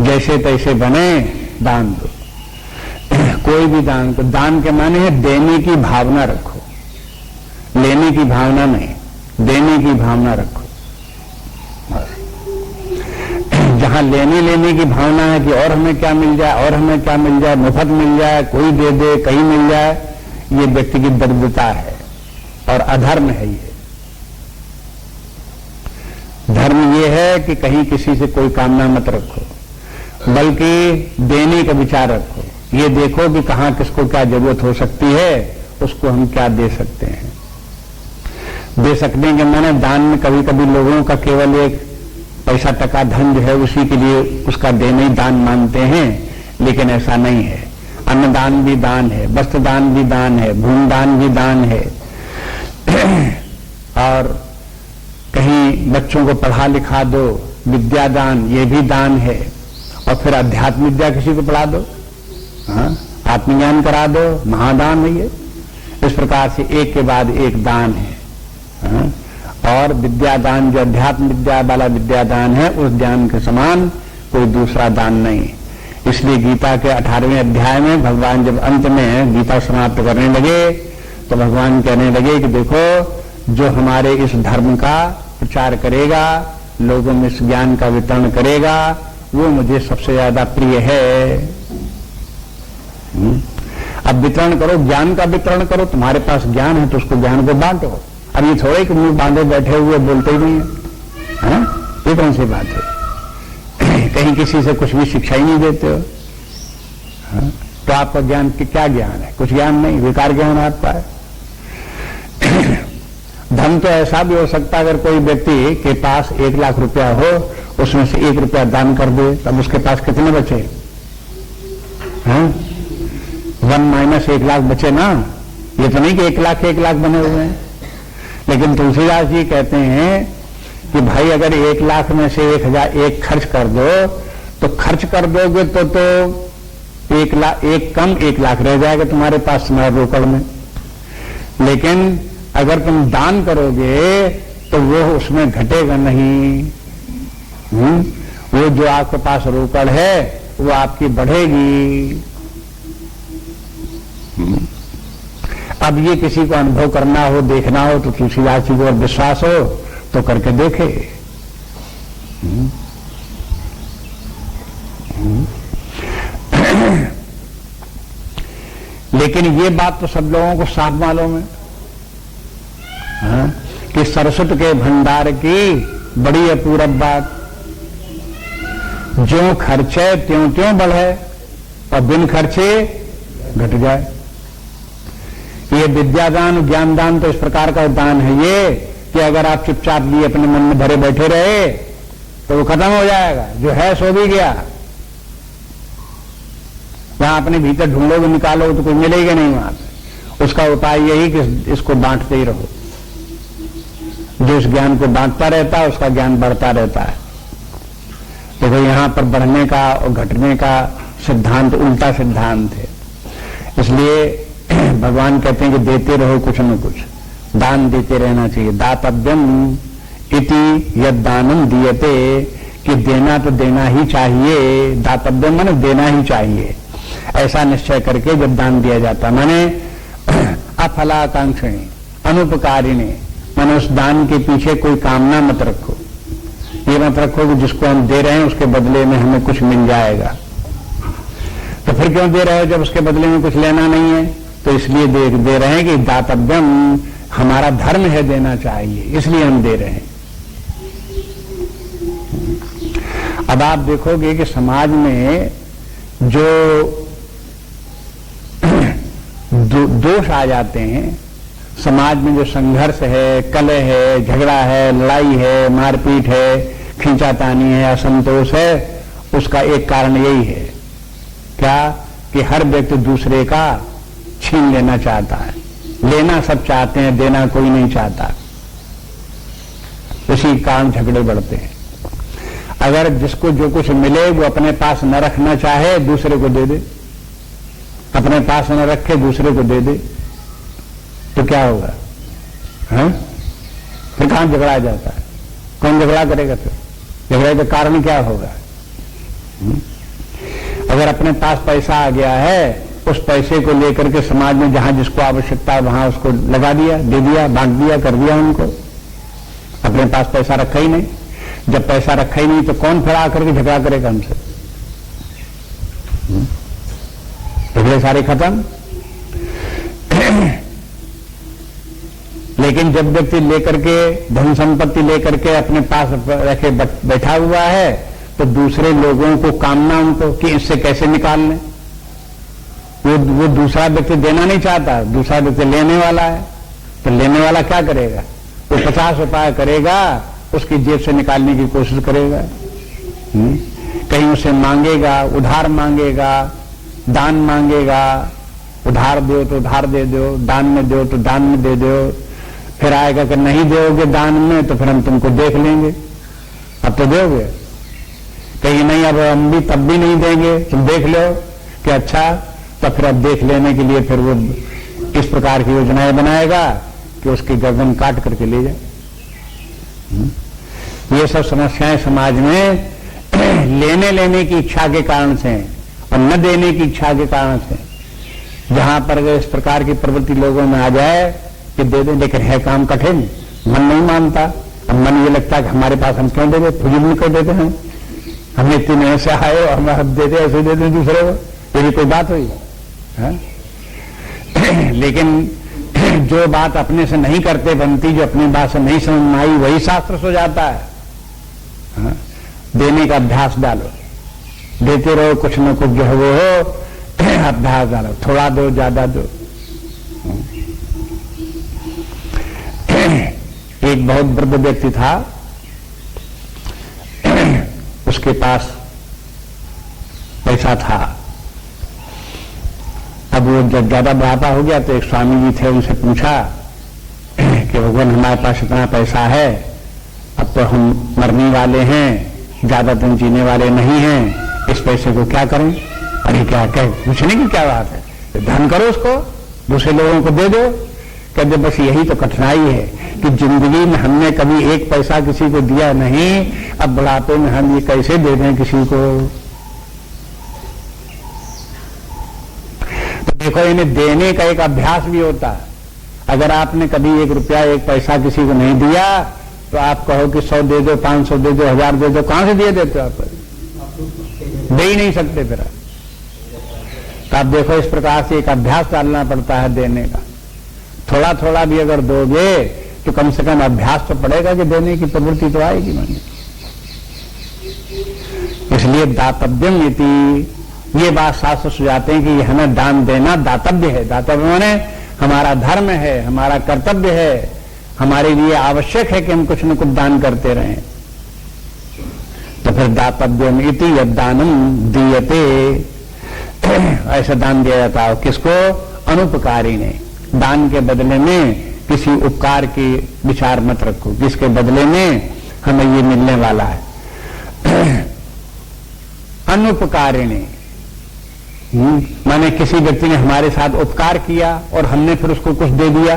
जैसे तैसे बने दान दो। कोई भी दान को, दान के माने है देने की भावना रखो, लेने की भावना नहीं, देने की भावना रखो। जहां लेने की भावना है कि और हमें क्या मिल जाए, और हमें क्या मिल जाए, मुफ्त मिल जाए, कोई दे दे, कहीं मिल जाए, ये व्यक्ति की दरिद्रता है और अधर्म है। ये धर्म ये है कि कहीं किसी से कोई कामना मत रखो, बल्कि देने का विचार रखो। ये देखो कि कहां किसको क्या जरूरत हो सकती है, उसको हम क्या दे सकते हैं। दे सकने के माने दान में कभी कभी लोगों का केवल एक पैसा टका धन जो है उसी के लिए उसका देने ही दान मानते हैं, लेकिन ऐसा नहीं है। अन्नदान भी दान है, वस्त्र दान भी दान है, भूमि दान भी दान है। और कहीं बच्चों को पढ़ा लिखा दो, विद्या दान, ये भी दान है। और फिर अध्यात्म विद्या किसी को पढ़ा दो, आत्मज्ञान करा दो, महादान है ये। इस प्रकार से एक के बाद एक दान है। और विद्यादान जो अध्यात्म विद्या वाला विद्यादान है, उस ज्ञान के समान कोई दूसरा दान नहीं। इसलिए गीता के 18वें अध्याय में भगवान जब अंत में गीता समाप्त करने लगे तो भगवान कहने लगे कि देखो, जो हमारे इस धर्म का प्रचार करेगा, लोगों में इस ज्ञान का वितरण करेगा, वो मुझे सबसे ज्यादा प्रिय है। अब वितरण करो, ज्ञान का वितरण करो। तुम्हारे पास ज्ञान है तो उसको ज्ञान को बांटो। अब ये थोड़े कि मुंह बांधे बैठे हुए बोलते ही नहीं है, ये कौन सी बात है? कहीं किसी से कुछ भी शिक्षा ही नहीं देते हो, तो आपका ज्ञान क्या ज्ञान है? कुछ ज्ञान नहीं, बेकार ज्ञान आपका है। धन तो ऐसा भी हो सकता है, अगर कोई व्यक्ति के पास 1 लाख रुपया हो, उसमें से 1 रुपया दान कर दे, तब उसके पास कितने बचे? 1 - 1 लाख बचे ना। ये तो नहीं कि 1 लाख बने हुए हैं। लेकिन तुलसीदास जी कहते हैं कि भाई अगर 1 लाख में से 1,001 खर्च कर दो, तो खर्च कर दोगे तो 1 कम 1 लाख रह जाएगा तुम्हारे पास तुम्हारे रोकड़ में। लेकिन अगर तुम दान करोगे तो वो उसमें घटेगा नहीं। वो जो आपके पास रोकड़ है वो आपकी बढ़ेगी। अब ये किसी को अनुभव करना हो, देखना हो, तो तुलसीदास जी को और विश्वास हो तो करके देखे। लेकिन ये बात तो सब लोगों को साफ मालूम है, कि सरस्वती के भंडार की बड़ी अपूरब बात। जो खर्चे त्यों त्यों बढ़े और बिन खर्चे घट जाए। ये विद्यादान ज्ञानदान तो इस प्रकार का दान है ये, कि अगर आप चुपचाप लिए अपने मन में भरे बैठे रहे तो वो खत्म हो जाएगा। जो है सो भी गया। वहां अपने भीतर ढूंढोगे, निकालोगे तो कोई मिलेगा नहीं वहां से। उसका उपाय यही कि इसको बांटते ही रहो। जो इस ज्ञान को बांटता रहता है उसका ज्ञान बढ़ता रहता है। तो भाई यहां पर बढ़ने का और घटने का सिद्धांत उल्टा सिद्धांत है। इसलिए भगवान कहते हैं कि देते रहो कुछ न कुछ, दान देते रहना चाहिए। दातव्यम इति यद दानम दीयते, कि देना तो देना ही चाहिए। दातव्यम माने देना ही चाहिए, ऐसा निश्चय करके जब दान दिया जाता। माने अफलाकांक्षिणी अनुपकारिणी, माने उस दान के पीछे कोई कामना मत रखो। ये मत रखो कि जिसको हम दे रहे हैं उसके बदले में हमें कुछ मिल जाएगा। तो फिर क्यों दे रहे हो जब उसके बदले में कुछ लेना नहीं है? तो इसलिए दे रहे हैं कि दातव्यम, हमारा धर्म है, देना चाहिए, इसलिए हम दे रहे हैं। अब आप देखोगे कि समाज में जो दोष आ जाते हैं, समाज में जो संघर्ष है, कलह है, झगड़ा है, लड़ाई है, मारपीट है, खींचातानी है, असंतोष है, उसका एक कारण यही है। क्या? कि हर व्यक्ति दूसरे का छीन लेना चाहता है। लेना सब चाहते हैं, देना कोई नहीं चाहता। इसी कारण झगड़े बढ़ते हैं। अगर जिसको जो कुछ मिले वो अपने पास न रखना चाहे, दूसरे को दे दे। अपने पास न रखे दूसरे को दे दे, तो क्या होगा? फिर कहां झगड़ा जाता है? कौन झगड़ा करेगा? फिर झगड़े का कारण क्या होगा? अगर अपने पास पैसा आ गया है, उस पैसे को लेकर के समाज में जहां जिसको आवश्यकता है वहां उसको लगा दिया, दे दिया, बांट दिया, कर दिया उनको। अपने पास पैसा रखा ही नहीं। जब पैसा रखा ही नहीं तो कौन फिर आकर के झगड़ा करेगा हमसे? झगड़े सारे खत्म। लेकिन जब व्यक्ति लेकर के धन संपत्ति लेकर के अपने पास रखे बैठा हुआ है, तो दूसरे लोगों को कामना उनको कि इससे कैसे निकाल लें। वो दूसरा व्यक्ति देना नहीं चाहता, दूसरा व्यक्ति लेने वाला है। तो लेने वाला क्या करेगा? वो 50 उपाय करेगा, उसकी जेब से निकालने की कोशिश करेगा। कहीं उसे मांगेगा, उधार मांगेगा, दान मांगेगा। उधार दो तो उधार दे दो, दान में दो तो दान में दे दो। फिर आएगा कि नहीं दोगे दान में तो फिर हम तुमको देख लेंगे। अब तो दोगे? कहीं नहीं, अब हम भी तब भी नहीं देंगे, तुम देख लो कि अच्छा। तो फिर अब देख लेने के लिए फिर वो इस प्रकार की योजनाएं बनाएगा कि उसकी गर्दन काट करके ले जाए। ये सब समस्याएं समाज में लेने की इच्छा के कारण से और न देने की इच्छा के कारण से, जहां पर इस प्रकार की प्रवृत्ति लोगों में आ जाए कि दे दें, लेकिन है काम कठिन, मन नहीं मानता। अब मन ये लगता है कि हमारे पास हम क्यों दे दे, फुजूल में क्यों देते हैं, हमें इतने में ऐसे आए और हम दे दे, ऐसे दे दें दूसरे को, ये भी कोई बात हुई है? लेकिन जो बात अपने से नहीं करते बनती, जो अपनी बात से नहीं समझ में आई, वही शास्त्र हो जाता है। हाँ? देने का अभ्यास डालो, देते रहो, कुछ न कुछ जो है वो हो, अभ्यास डालो, थोड़ा दो ज्यादा दो। एक बहुत वृद्ध व्यक्ति था, उसके पास पैसा था। अब वो जब ज्यादा बुढ़ापा हो गया तो एक स्वामी जी थे, उनसे पूछा कि भगवान हमारे पास इतना पैसा है, अब तो हम मरने वाले हैं, ज्यादा दिन जीने वाले नहीं हैं, इस पैसे को क्या करें? अरे क्या कह पूछने की क्या बात है, दान करो, उसको दूसरे लोगों को दे दो। कहते बस यही तो कठिनाई है कि जिंदगी में हमने कभी एक पैसा किसी को दिया नहीं, अब बुढ़ापे में हम ये कैसे दे दें किसी को? तो देखो, इन्हें देने का एक अभ्यास भी होता है। अगर आपने कभी 1 रुपया 1 पैसा किसी को नहीं दिया तो आप कहो कि 100 दे दो, 500 दे दो, 1000 दे दो, कहां से दिए देते हो? आप दे ही नहीं सकते फिर। तो आप देखो, इस प्रकार से एक अभ्यास डालना पड़ता है देने का। थोड़ा थोड़ा भी अगर दोगे तो कम से कम अभ्यास तो पड़ेगा कि देने की प्रवृत्ति तो आएगी मन। इसलिए दातव्यम इति, ये बात शास्त्र सुझाते हैं कि हमें दान देना दातव्य है। दातव्य माने हमारा धर्म है, हमारा कर्तव्य है, हमारे लिए आवश्यक है कि हम कुछ न कुछ दान करते रहें। तो फिर दातव्यम इति यद्दानम दीयते, ऐसा दान दिया जाता है। किसको? अनुपकारी ने। दान के बदले में किसी उपकार की विचार मत रखो, जिसके बदले में हमें ये मिलने वाला है। अनुपकारिणी माने किसी व्यक्ति ने हमारे साथ उपकार किया और हमने फिर उसको कुछ दे दिया,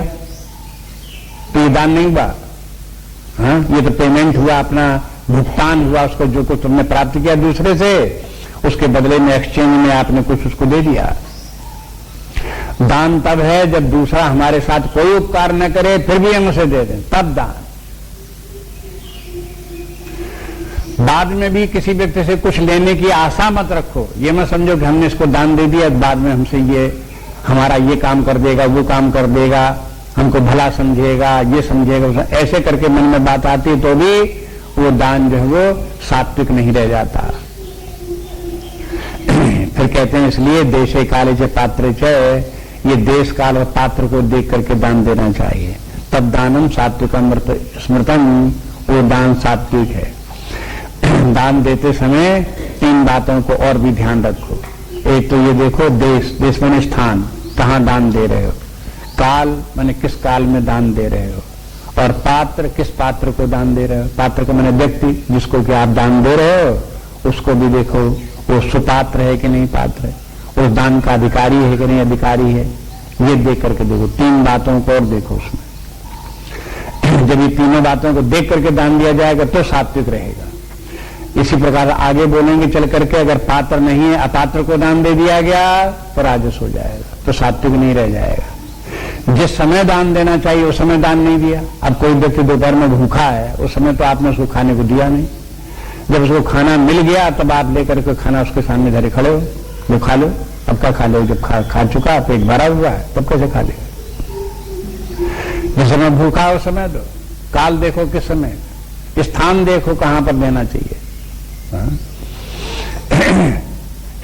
तो ये दान नहीं हुआ। हाँ, ये तो पेमेंट हुआ, अपना भुगतान हुआ, उसको जो कुछ तुमने प्राप्त किया दूसरे से, उसके बदले में एक्सचेंज में आपने कुछ उसको दे दिया। दान तब है जब दूसरा हमारे साथ कोई उपकार न करे फिर भी हम उसे दे दें, तब दान। बाद में भी किसी व्यक्ति से कुछ लेने की आशा मत रखो। ये मत समझो कि हमने इसको दान दे दिया, बाद में हमसे ये हमारा ये काम कर देगा, वो काम कर देगा, हमको भला समझेगा, ये समझेगा, ऐसे करके मन में बात आती है तो भी वो दान जो है वो सात्विक नहीं रह जाता। फिर कहते हैं इसलिए देशे काले च पात्रे च, ये देश काल और पात्र को देख करके दान देना चाहिए। तब दानम सात्विकम स्मृतम, वो दान सात्विक है। दान देते समय 3 बातों को और भी ध्यान रखो। एक तो ये देखो, देश माने स्थान, कहाँ दान दे रहे हो, काल माने किस काल में दान दे रहे हो, और पात्र किस पात्र को दान दे रहे हो। पात्र को माने व्यक्ति जिसको कि आप दान दे रहे हो, उसको भी देखो वो सुपात्र है कि नहीं पात्र है, उस दान का अधिकारी है कि नहीं अधिकारी है, ये देख करके देखो। 3 बातों को और देखो उसमें। जब ये तीनों बातों को देख करके दान दिया जाएगा तो सात्विक रहेगा। इसी प्रकार आगे बोलेंगे चल करके, अगर पात्र नहीं है, अपात्र को दान दे दिया गया तो राजस हो जाएगा, तो सात्विक नहीं रह जाएगा। जिस समय दान देना चाहिए उस समय दान नहीं दिया। अब कोई व्यक्ति दोपहर में भूखा है, उस समय तो आपने उसको खाने को दिया नहीं। जब उसको खाना मिल गया तब आप लेकर के खाना उसके सामने धरे खड़े हो, वो खा लो। अब क्या खा लो? जब खा चुका, पेट भरा हुआ है, तब कैसे खा ले? जिस समय भूखा है उस समय दो। काल देखो किस समय, स्थान देखो कहां पर देना चाहिए।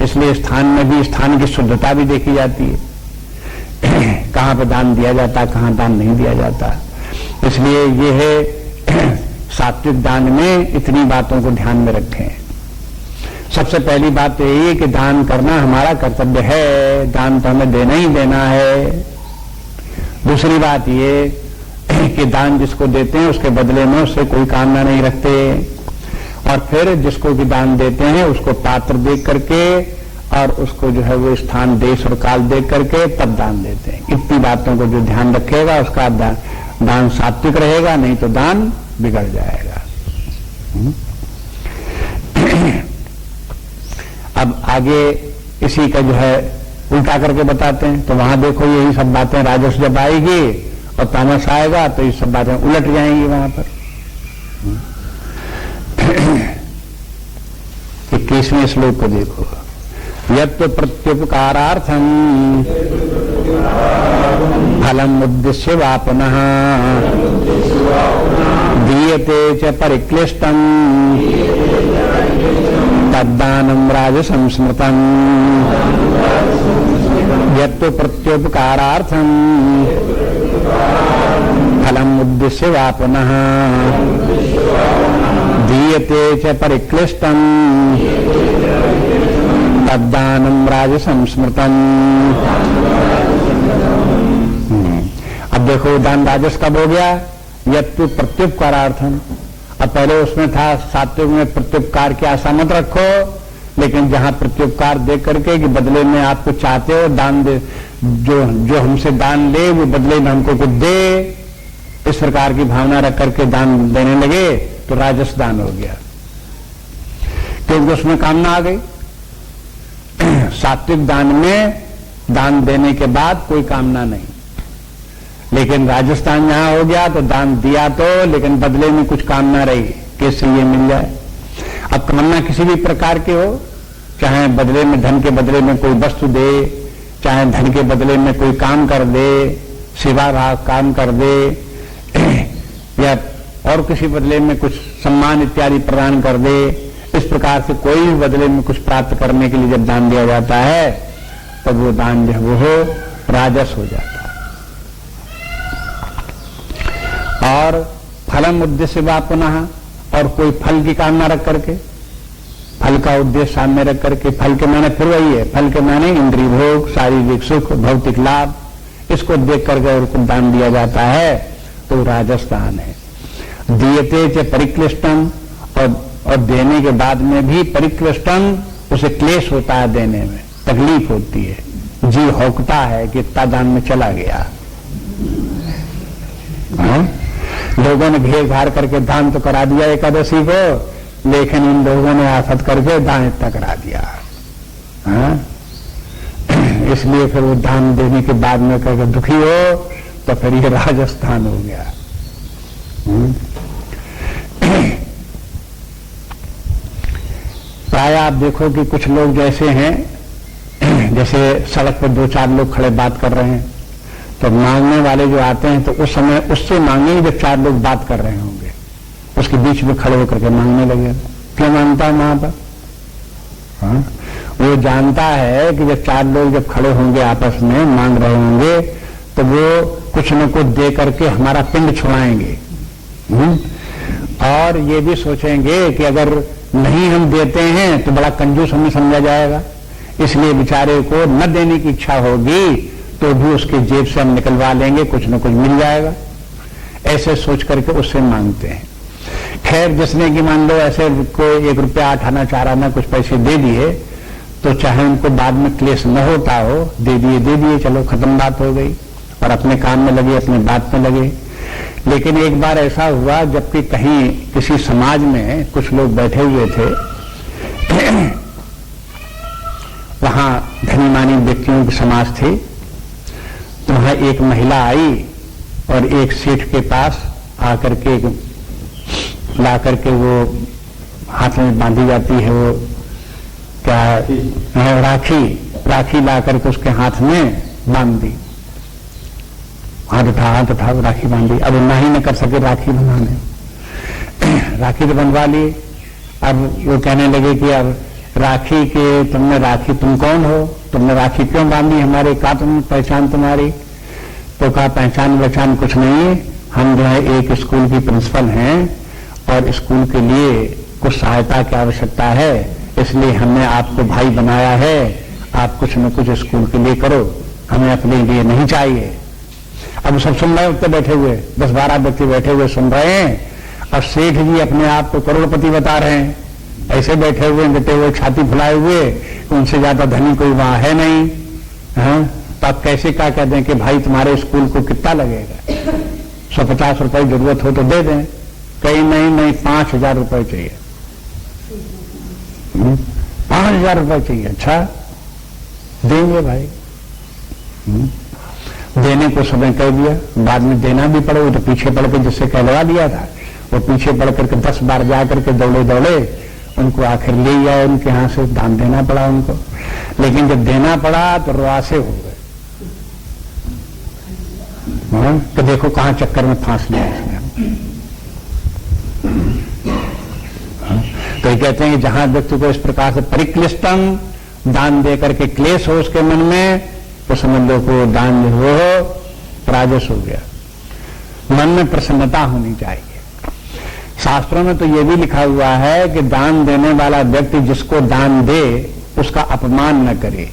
इसलिए स्थान में भी स्थान की शुद्धता भी देखी जाती है, कहां पर दान दिया जाता है, कहां दान नहीं दिया जाता। इसलिए ये है सात्विक दान में इतनी बातों को ध्यान में रखें। सबसे पहली बात तो यही है कि दान करना हमारा कर्तव्य है, दान तो हमें देना ही देना है। दूसरी बात ये कि दान जिसको देते हैं उसके बदले में उससे कोई कामना नहीं रखते, और फिर जिसको भी दान देते हैं उसको पात्र देख करके और उसको जो है वो स्थान देश और काल देख करके तब दान देते हैं। इतनी बातों को जो ध्यान रखेगा उसका दान सात्विक रहेगा, नहीं तो दान बिगड़ जाएगा। अब आगे इसी का जो है उल्टा करके बताते हैं। तो वहां देखो यही सब बातें राजस जब आएगी और तामस आएगा तो ये सब बातें उलट जाएंगी वहां पर। 21वें श्लोक को देखो, यत् प्रत्युपकारार्थम फलम उद्देश्य वा पुनः दीयते च परिक्लिष्टम तद्दानं राजसं स्मृतम्। यत् प्रत्युपकारार्थम फलम उद्देश्य वा पुनः दीयते च परिक्लिष्टम तद्दानं राजसं स्मृतम्। अब देखो दान राजस कब हो गया? यत्तु प्रत्युपकारार्थम। अब पहले उसमें था सात्विक में प्रत्युपकार की आशा मत रखो, लेकिन जहां प्रत्युपकार दे करके कि बदले में आप कुछ चाहते हो, दान दे, जो हमसे दान ले वो बदले में हमको कुछ दे, इस प्रकार की भावना रख करके दान देने लगे तो राजस दान हो गया, क्योंकि उसमें कामना आ गई। सात्विक दान में दान देने के बाद कोई कामना नहीं, लेकिन राजस्थान जहां हो गया तो दान दिया तो, लेकिन बदले में कुछ कामना रही कि इससे ये मिल जाए। अब कामना किसी भी प्रकार की हो, चाहे बदले में धन के बदले में कोई वस्तु दे, चाहे धन के बदले में कोई काम कर दे, सेवा भाव काम कर दे, या और किसी बदले में कुछ सम्मान इत्यादि प्रदान कर दे, इस प्रकार से कोई भी बदले में कुछ प्राप्त करने के लिए जब दान दिया जाता है तब वो दान जो वो हो राजस हो जाता है। और फलम उद्देश्य वा पुनः, और कोई फल की कामना रख करके, फल का उद्देश्य सामने रख करके, फल के माने फिर वही है, फल के माने इंद्रिय भोग, शारीरिक सुख, भौतिक लाभ, इसको देख करके उनको दान दिया जाता है तो राजस्थान है। दीयते च परिक्लिष्टम, और देने के बाद में भी परिक्लिष्टम, उसे क्लेश होता है, देने में तकलीफ होती है, जीव होकता है कि इतना दान में चला गया। लोगों ने घेर घार करके दान तो करा दिया एकादशी को, लेकिन इन लोगों ने आफत करके दान इतना करा दिया। इसलिए फिर वो दान देने के बाद में करके दुखी हो तो फिर ये राजस्थान हो गया। प्राय आप देखो कि कुछ लोग जैसे हैं, जैसे सड़क पर 2-4 लोग खड़े बात कर रहे हैं, तो मांगने वाले जो आते हैं तो उस समय उससे मांगेंगे जब 4 लोग बात कर रहे होंगे, उसके बीच में खड़े होकर के मांगने लगे। क्यों मांगता है वहां पर? वो जानता है कि जब 4 लोग जब खड़े होंगे आपस में मांग रहे होंगे तो वो कुछ न कुछ दे करके हमारा पिंड छुड़ाएंगे, और ये भी सोचेंगे कि अगर नहीं हम देते हैं तो बड़ा कंजूस हमें समझा जाएगा, इसलिए बेचारे को न देने की इच्छा होगी तो भी उसके जेब से हम निकलवा लेंगे, कुछ न कुछ मिल जाएगा, ऐसे सोच करके उससे मांगते हैं। खैर जिसने कि मान लो ऐसे कोई 1 रुपया 8 आना 4 आना कुछ पैसे दे दिए, तो चाहे उनको बाद में क्लेश न होता हो, दे दिए, चलो खत्म बात हो गई, और अपने काम में लगे, अपनी बात में लगे। लेकिन एक बार ऐसा हुआ, जबकि कहीं किसी समाज में कुछ लोग बैठे हुए थे, वहां धनी मानी व्यक्तियों की समाज थी, तो वहां एक महिला आई और एक सेठ के पास आकर के ला करके वो हाथ में बांधी जाती है, वो क्या राखी ला करके उसके हाथ में बांध दी, हाथ उठा राखी बांधी। अब ना ही न कर सके राखी बनाने, राखी तो बनवा ली। अब वो कहने लगे कि अब राखी के तुम कौन हो, तुमने राखी क्यों बांधी हमारे, कहा तुम पहचान तुम्हारी? तो कहा पहचान कुछ नहीं, हम जो है एक स्कूल की प्रिंसिपल हैं और स्कूल के लिए कुछ सहायता की आवश्यकता है, इसलिए हमने आपको भाई बनाया है, आप कुछ न कुछ स्कूल के लिए करो, हमें अपने लिए नहीं चाहिए। अब सब सुन रहे उत्ते बैठे हुए 10-12 व्यक्ति बैठे हुए सुन रहे हैं, और सेठ जी अपने आप को करोड़पति बता रहे हैं, ऐसे बैठे हुए डटे हुए छाती फुलाए हुए, उनसे ज्यादा धनी कोई वहां है नहीं। तो आप कैसे क्या कह दें कि भाई तुम्हारे स्कूल को कितना लगेगा, 150 रुपए जरूरत हो तो दे दें, कहीं नहीं नहीं 5,000 रुपए चाहिए। 5,000 रुपए चाहिए। अच्छा देंगे भाई। देने को समय कह दिया, बाद में देना भी पड़े। वो तो पीछे पड़ के जिससे कहलवा दिया था वो पीछे पड़ करके 10 बार जा करके दौड़े दौड़े उनको आखिर ले आए, उनके यहां से दान देना पड़ा उनको। लेकिन जब देना पड़ा तो रुआसे हो गए। तो देखो कहां चक्कर में फांस लिया इसने। तो ये कहते हैं कि जहां व्यक्ति को इस प्रकार से परिक्लिष्टम दान दे करके क्लेश हो उसके मन में, तो समझ लो को दान जो हो पराजस हो गया। मन में प्रसन्नता होनी चाहिए। शास्त्रों में तो यह भी लिखा हुआ है कि दान देने वाला व्यक्ति जिसको दान दे उसका अपमान न करे,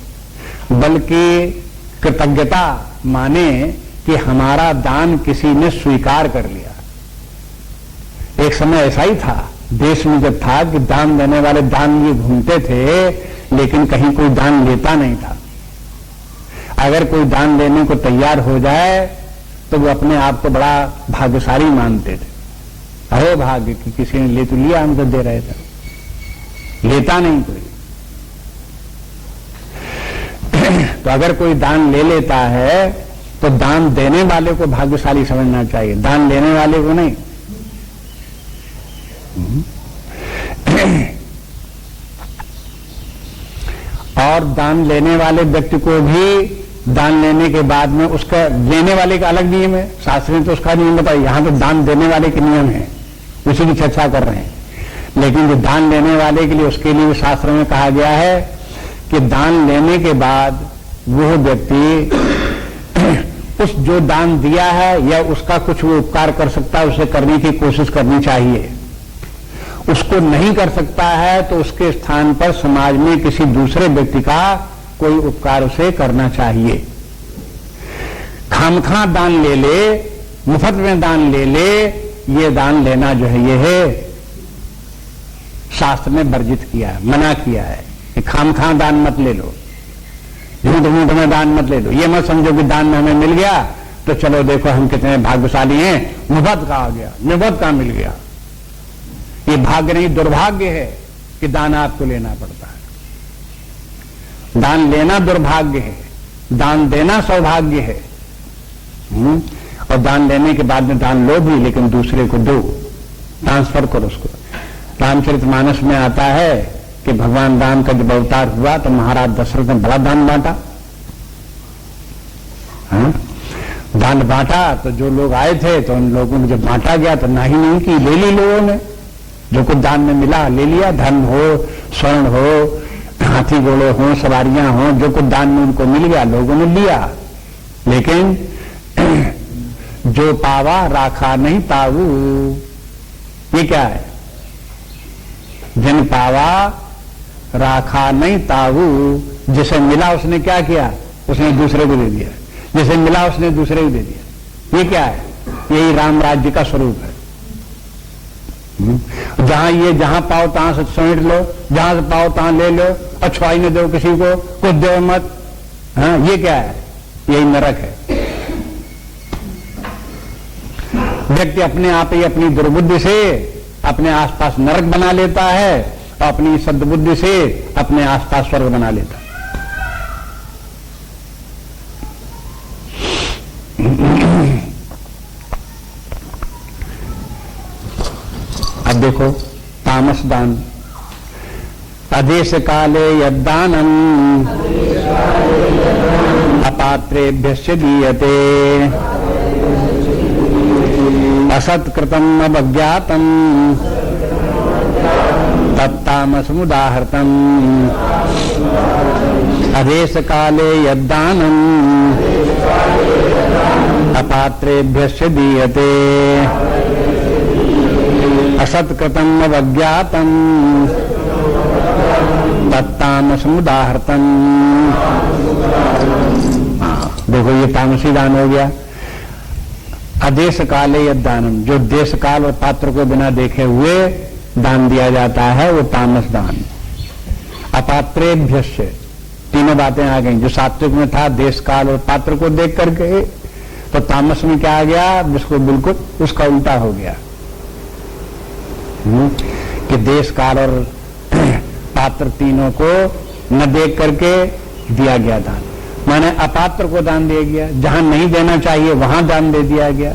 बल्कि कृतज्ञता माने कि हमारा दान किसी ने स्वीकार कर लिया। एक समय ऐसा ही था देश में जब था कि दान देने वाले दान लिए घूमते थे, लेकिन कहीं कोई दान लेता नहीं था। अगर कोई दान लेने को तैयार हो जाए तो वो अपने आप को बड़ा भाग्यशाली मानते थे। अहो भाग्य कि किसी ने ले तो लिया, हम तो दे रहे थे। लेता नहीं कोई। तो अगर कोई दान ले लेता है तो दान देने वाले को भाग्यशाली समझना चाहिए, दान लेने वाले को नहीं। और दान लेने वाले व्यक्ति को भी दान लेने के बाद में उसका लेने वाले का अलग नियम है। शास्त्र ने तो उसका नियम बताया। यहां तो दान देने वाले के नियम है, उसी की चर्चा कर रहे हैं। लेकिन जो दान लेने वाले के लिए, उसके लिए शास्त्र में कहा गया है कि दान लेने के बाद वो व्यक्ति उस जो दान दिया है या उसका कुछ वो उपकार कर सकता है उसे करने की कोशिश करनी चाहिए। उसको नहीं कर सकता है तो उसके स्थान पर समाज में किसी दूसरे व्यक्ति का कोई उपकार उसे करना चाहिए। खामखा दान ले ले, मुफ्त में दान ले ले, ये दान लेना जो है ये है शास्त्र ने वर्जित किया है, मना किया है कि खामखा दान मत ले लो, झूठ मूठ में दान मत ले लो। ये मत समझो कि दान में हमें मिल गया तो चलो देखो हम कितने भाग्यशाली हैं, मुफ्त का आ गया, मुफ्त का मिल गया। ये भाग्य नहीं, दुर्भाग्य है कि दान आपको लेना पड़ता है। दान लेना दुर्भाग्य है, दान देना सौभाग्य है। और दान लेने के बाद में दान लो भी, लेकिन दूसरे को दो, ट्रांसफर करो उसको। रामचरितमानस में आता है कि भगवान राम का जब अवतार हुआ तो महाराज दशरथ ने बड़ा दान बांटा। दान बांटा तो जो लोग आए थे तो उन लोगों को जब बांटा गया तो नाही नहीं की, ले ली लोगों ने। जो कुछ दान में मिला ले लिया, धन हो, स्वर्ण हो, हाथी घोड़े हो, सवारियां हो, जो कुछ दान में उनको मिल गया लोगों ने लिया। लेकिन जो पावा राखा नहीं ताऊ, ये क्या है? जिन पावा राखा नहीं ताऊ, जिसे मिला उसने क्या किया? उसने दूसरे को दे दिया। जिसे मिला उसने दूसरे को दे दिया। ये क्या है? यही राम राज्य का स्वरूप है। जहां पाओ तहां से समेट लो, जहां से पाओ तहां ले लो, अछुआई न दो किसी को, कुछ दो मत। हाँ, ये क्या है? यही नरक है। व्यक्ति अपने आप ही अपनी दुर्बुद्धि से अपने आसपास नरक बना लेता है और अपनी सद्बुद्धि से अपने आसपास स्वर्ग बना लेता है। अब देखो तामस दान। अदेश काले यद्दानम अपात्रेभ्यश्च दीयते असत्कृतम अवज्ञातम तत्तामसमुदाहृतम। अदेश काले यद्दानम अपात्रेभ्यश्च दीयते असत्कृतम अवज्ञातम तत्तामसमुदाहृतम। देखो ये तामसी दान हो गया। अदेश काले यद्दानम, जो देश काल और पात्र को बिना देखे हुए दान दिया जाता है वो तामस दान। अपात्रेभ्यश्च, तीनों बातें आ गई। जो सात्विक में था देश काल और पात्र को देख करके, तो तामस में क्या आ गया? जिसको बिल्कुल उसका उल्टा हो गया। कि देश काल और पात्र तीनों को न देख करके दिया गया दान। माने अपात्र को दान दिया गया, जहां नहीं देना चाहिए वहां दान दे दिया गया,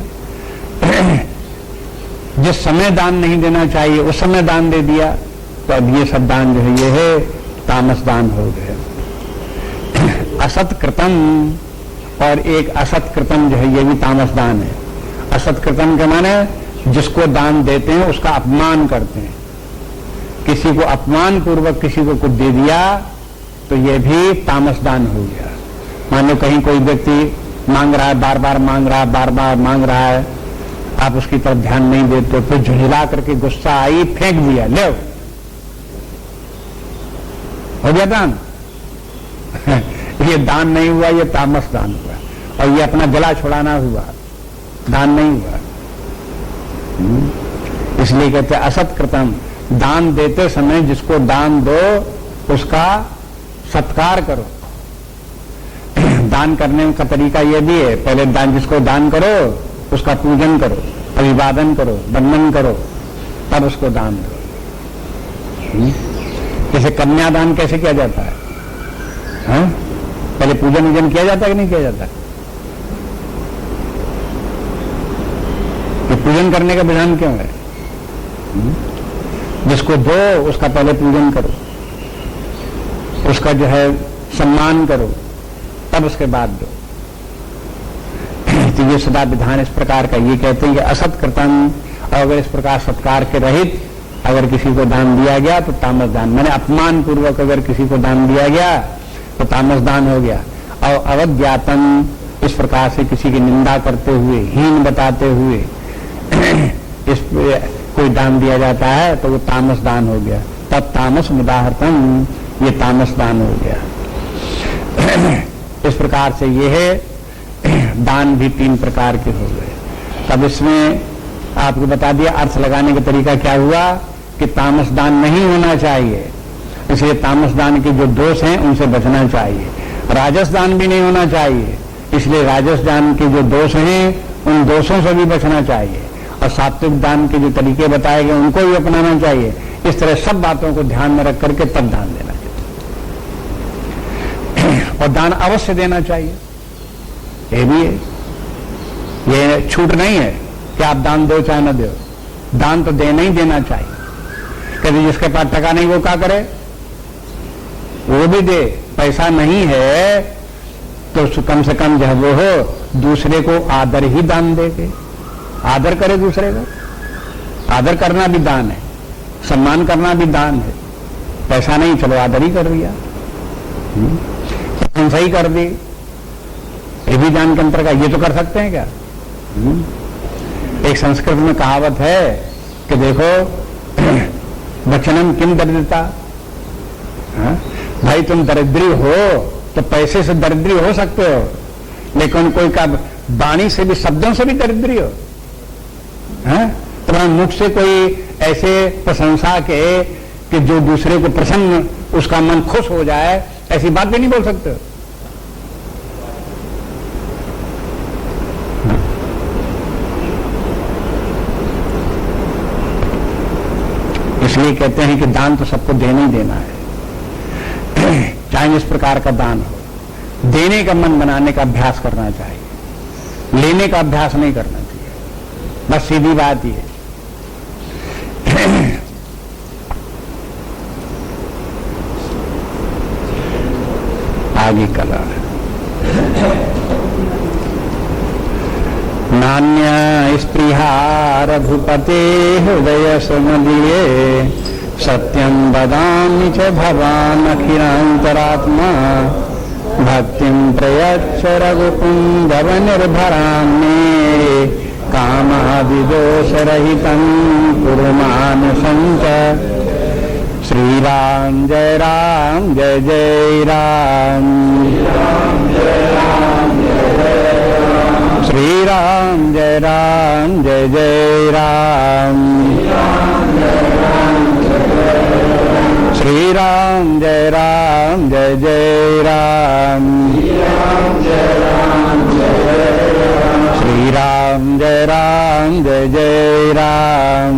जिस समय दान नहीं देना चाहिए उस समय दान दे दिया। तो अब ये सब दान जो है ये है तामस दान हो गए। असत कृतम और एक असत कृतम जो है ये भी तामस दान है। असत कृतम के माने जिसको दान देते हैं उसका अपमान करते हैं, किसी को अपमान पूर्वक किसी को कुछ दे दिया तो ये भी तामस दान हो गया। मान लो कहीं कोई व्यक्ति मांग रहा है, बार बार मांग रहा है, बार बार मांग रहा है, आप उसकी तरफ ध्यान नहीं देते, फिर झुंझला करके गुस्सा आई फेंक दिया, ले हो गया दान। ये दान नहीं हुआ, ये तामस दान हुआ। और ये अपना गला छुड़ाना हुआ, दान नहीं हुआ। इसलिए कहते हैं असत कृतम, दान देते समय जिसको दान दो उसका सत्कार करो। दान करने का तरीका यह भी है, पहले दान जिसको दान करो उसका पूजन करो, अभिवादन करो, वंदन करो, तब उसको दान दो। जैसे कन्यादान कैसे किया जाता है? हाँ? पहले पूजन वूजन किया जाता है कि नहीं किया जाता? तो पूजन करने का विधान क्यों है? जिसको दो उसका पहले पूजन करो, उसका जो है सम्मान करो, तब उसके बाद दो। तो ये सदा विधान इस प्रकार का। ये कहते हैं कि असत कृतम, और अगर इस प्रकार सत्कार के रहित अगर किसी को दान दिया गया तो तामस दान, मैंने अपमान पूर्वक अगर किसी को दान दिया गया तो तामस दान हो गया। और अवज्ञातन, इस प्रकार से किसी की निंदा करते हुए, हीन बताते हुए इस कोई दान दिया जाता है तो वो तामस दान हो गया। तब तामस मुदाहरतम, ये तामस दान हो गया। इस प्रकार से ये है दान भी 3 प्रकार के हो गए। तब इसमें आपको बता दिया अर्थ लगाने का तरीका क्या हुआ कि तामस दान नहीं होना चाहिए, इसलिए तामस दान के जो दोष हैं उनसे बचना चाहिए। राजस दान भी नहीं होना चाहिए, इसलिए राजस दान के जो दोष हैं उन दोषों से भी बचना चाहिए। और सात्विक दान के जो तरीके बताए गए उनको भी अपनाना चाहिए। इस तरह सब बातों को ध्यान में रख करके तब दान देना चाहिए। और दान अवश्य देना चाहिए, ये भी है, ये छूट नहीं है कि आप दान दो चाहे न दो, दान तो देना ही देना चाहिए। कभी जिसके पास टका नहीं वो क्या करे? वो भी दे। पैसा नहीं है तो कम से कम जो वो हो दूसरे को आदर ही दान दे के आदर करे दूसरे को। आदर करना भी दान है, सम्मान करना भी दान है। पैसा नहीं, चलो आदर ही कर दिया, प्रशंसा ही कर दी, ये भी दान के अंतर्गत। ये तो कर सकते हैं क्या? एक संस्कृत में कहावत है कि देखो वचनम किम दरिद्रता, भाई तुम दरिद्री हो तो पैसे से दरिद्री हो सकते हो, लेकिन कोई का वाणी से भी, शब्दों से भी दरिद्री हो, तुम्हारे मुख से कोई ऐसे प्रशंसा के कि जो दूसरे को प्रसन्न, उसका मन खुश हो जाए, ऐसी बात भी नहीं बोल सकते हो। इसलिए कहते हैं कि दान तो सबको देना ही देना है, चाहे इस प्रकार का दान हो। देने का मन बनाने का अभ्यास करना चाहिए, लेने का अभ्यास नहीं करना चाहिए। बस सीधी बात ये। आगे कला नान्य स्पृहा रघुपते हृदय समलिये सत्यं वदामि च भवान् अखिलान्तरात्मा भक्तिं प्रयच्छ रघुपुङ्गव निर्भरां मे कामादिदोषरहितं कुरु मानसं च। श्रीराम जय राम जय जय राम, श्रीराम जय राम जय जय राम, श्रीराम जय राम जय जय राम, श्रीराम जय राम जय जय राम।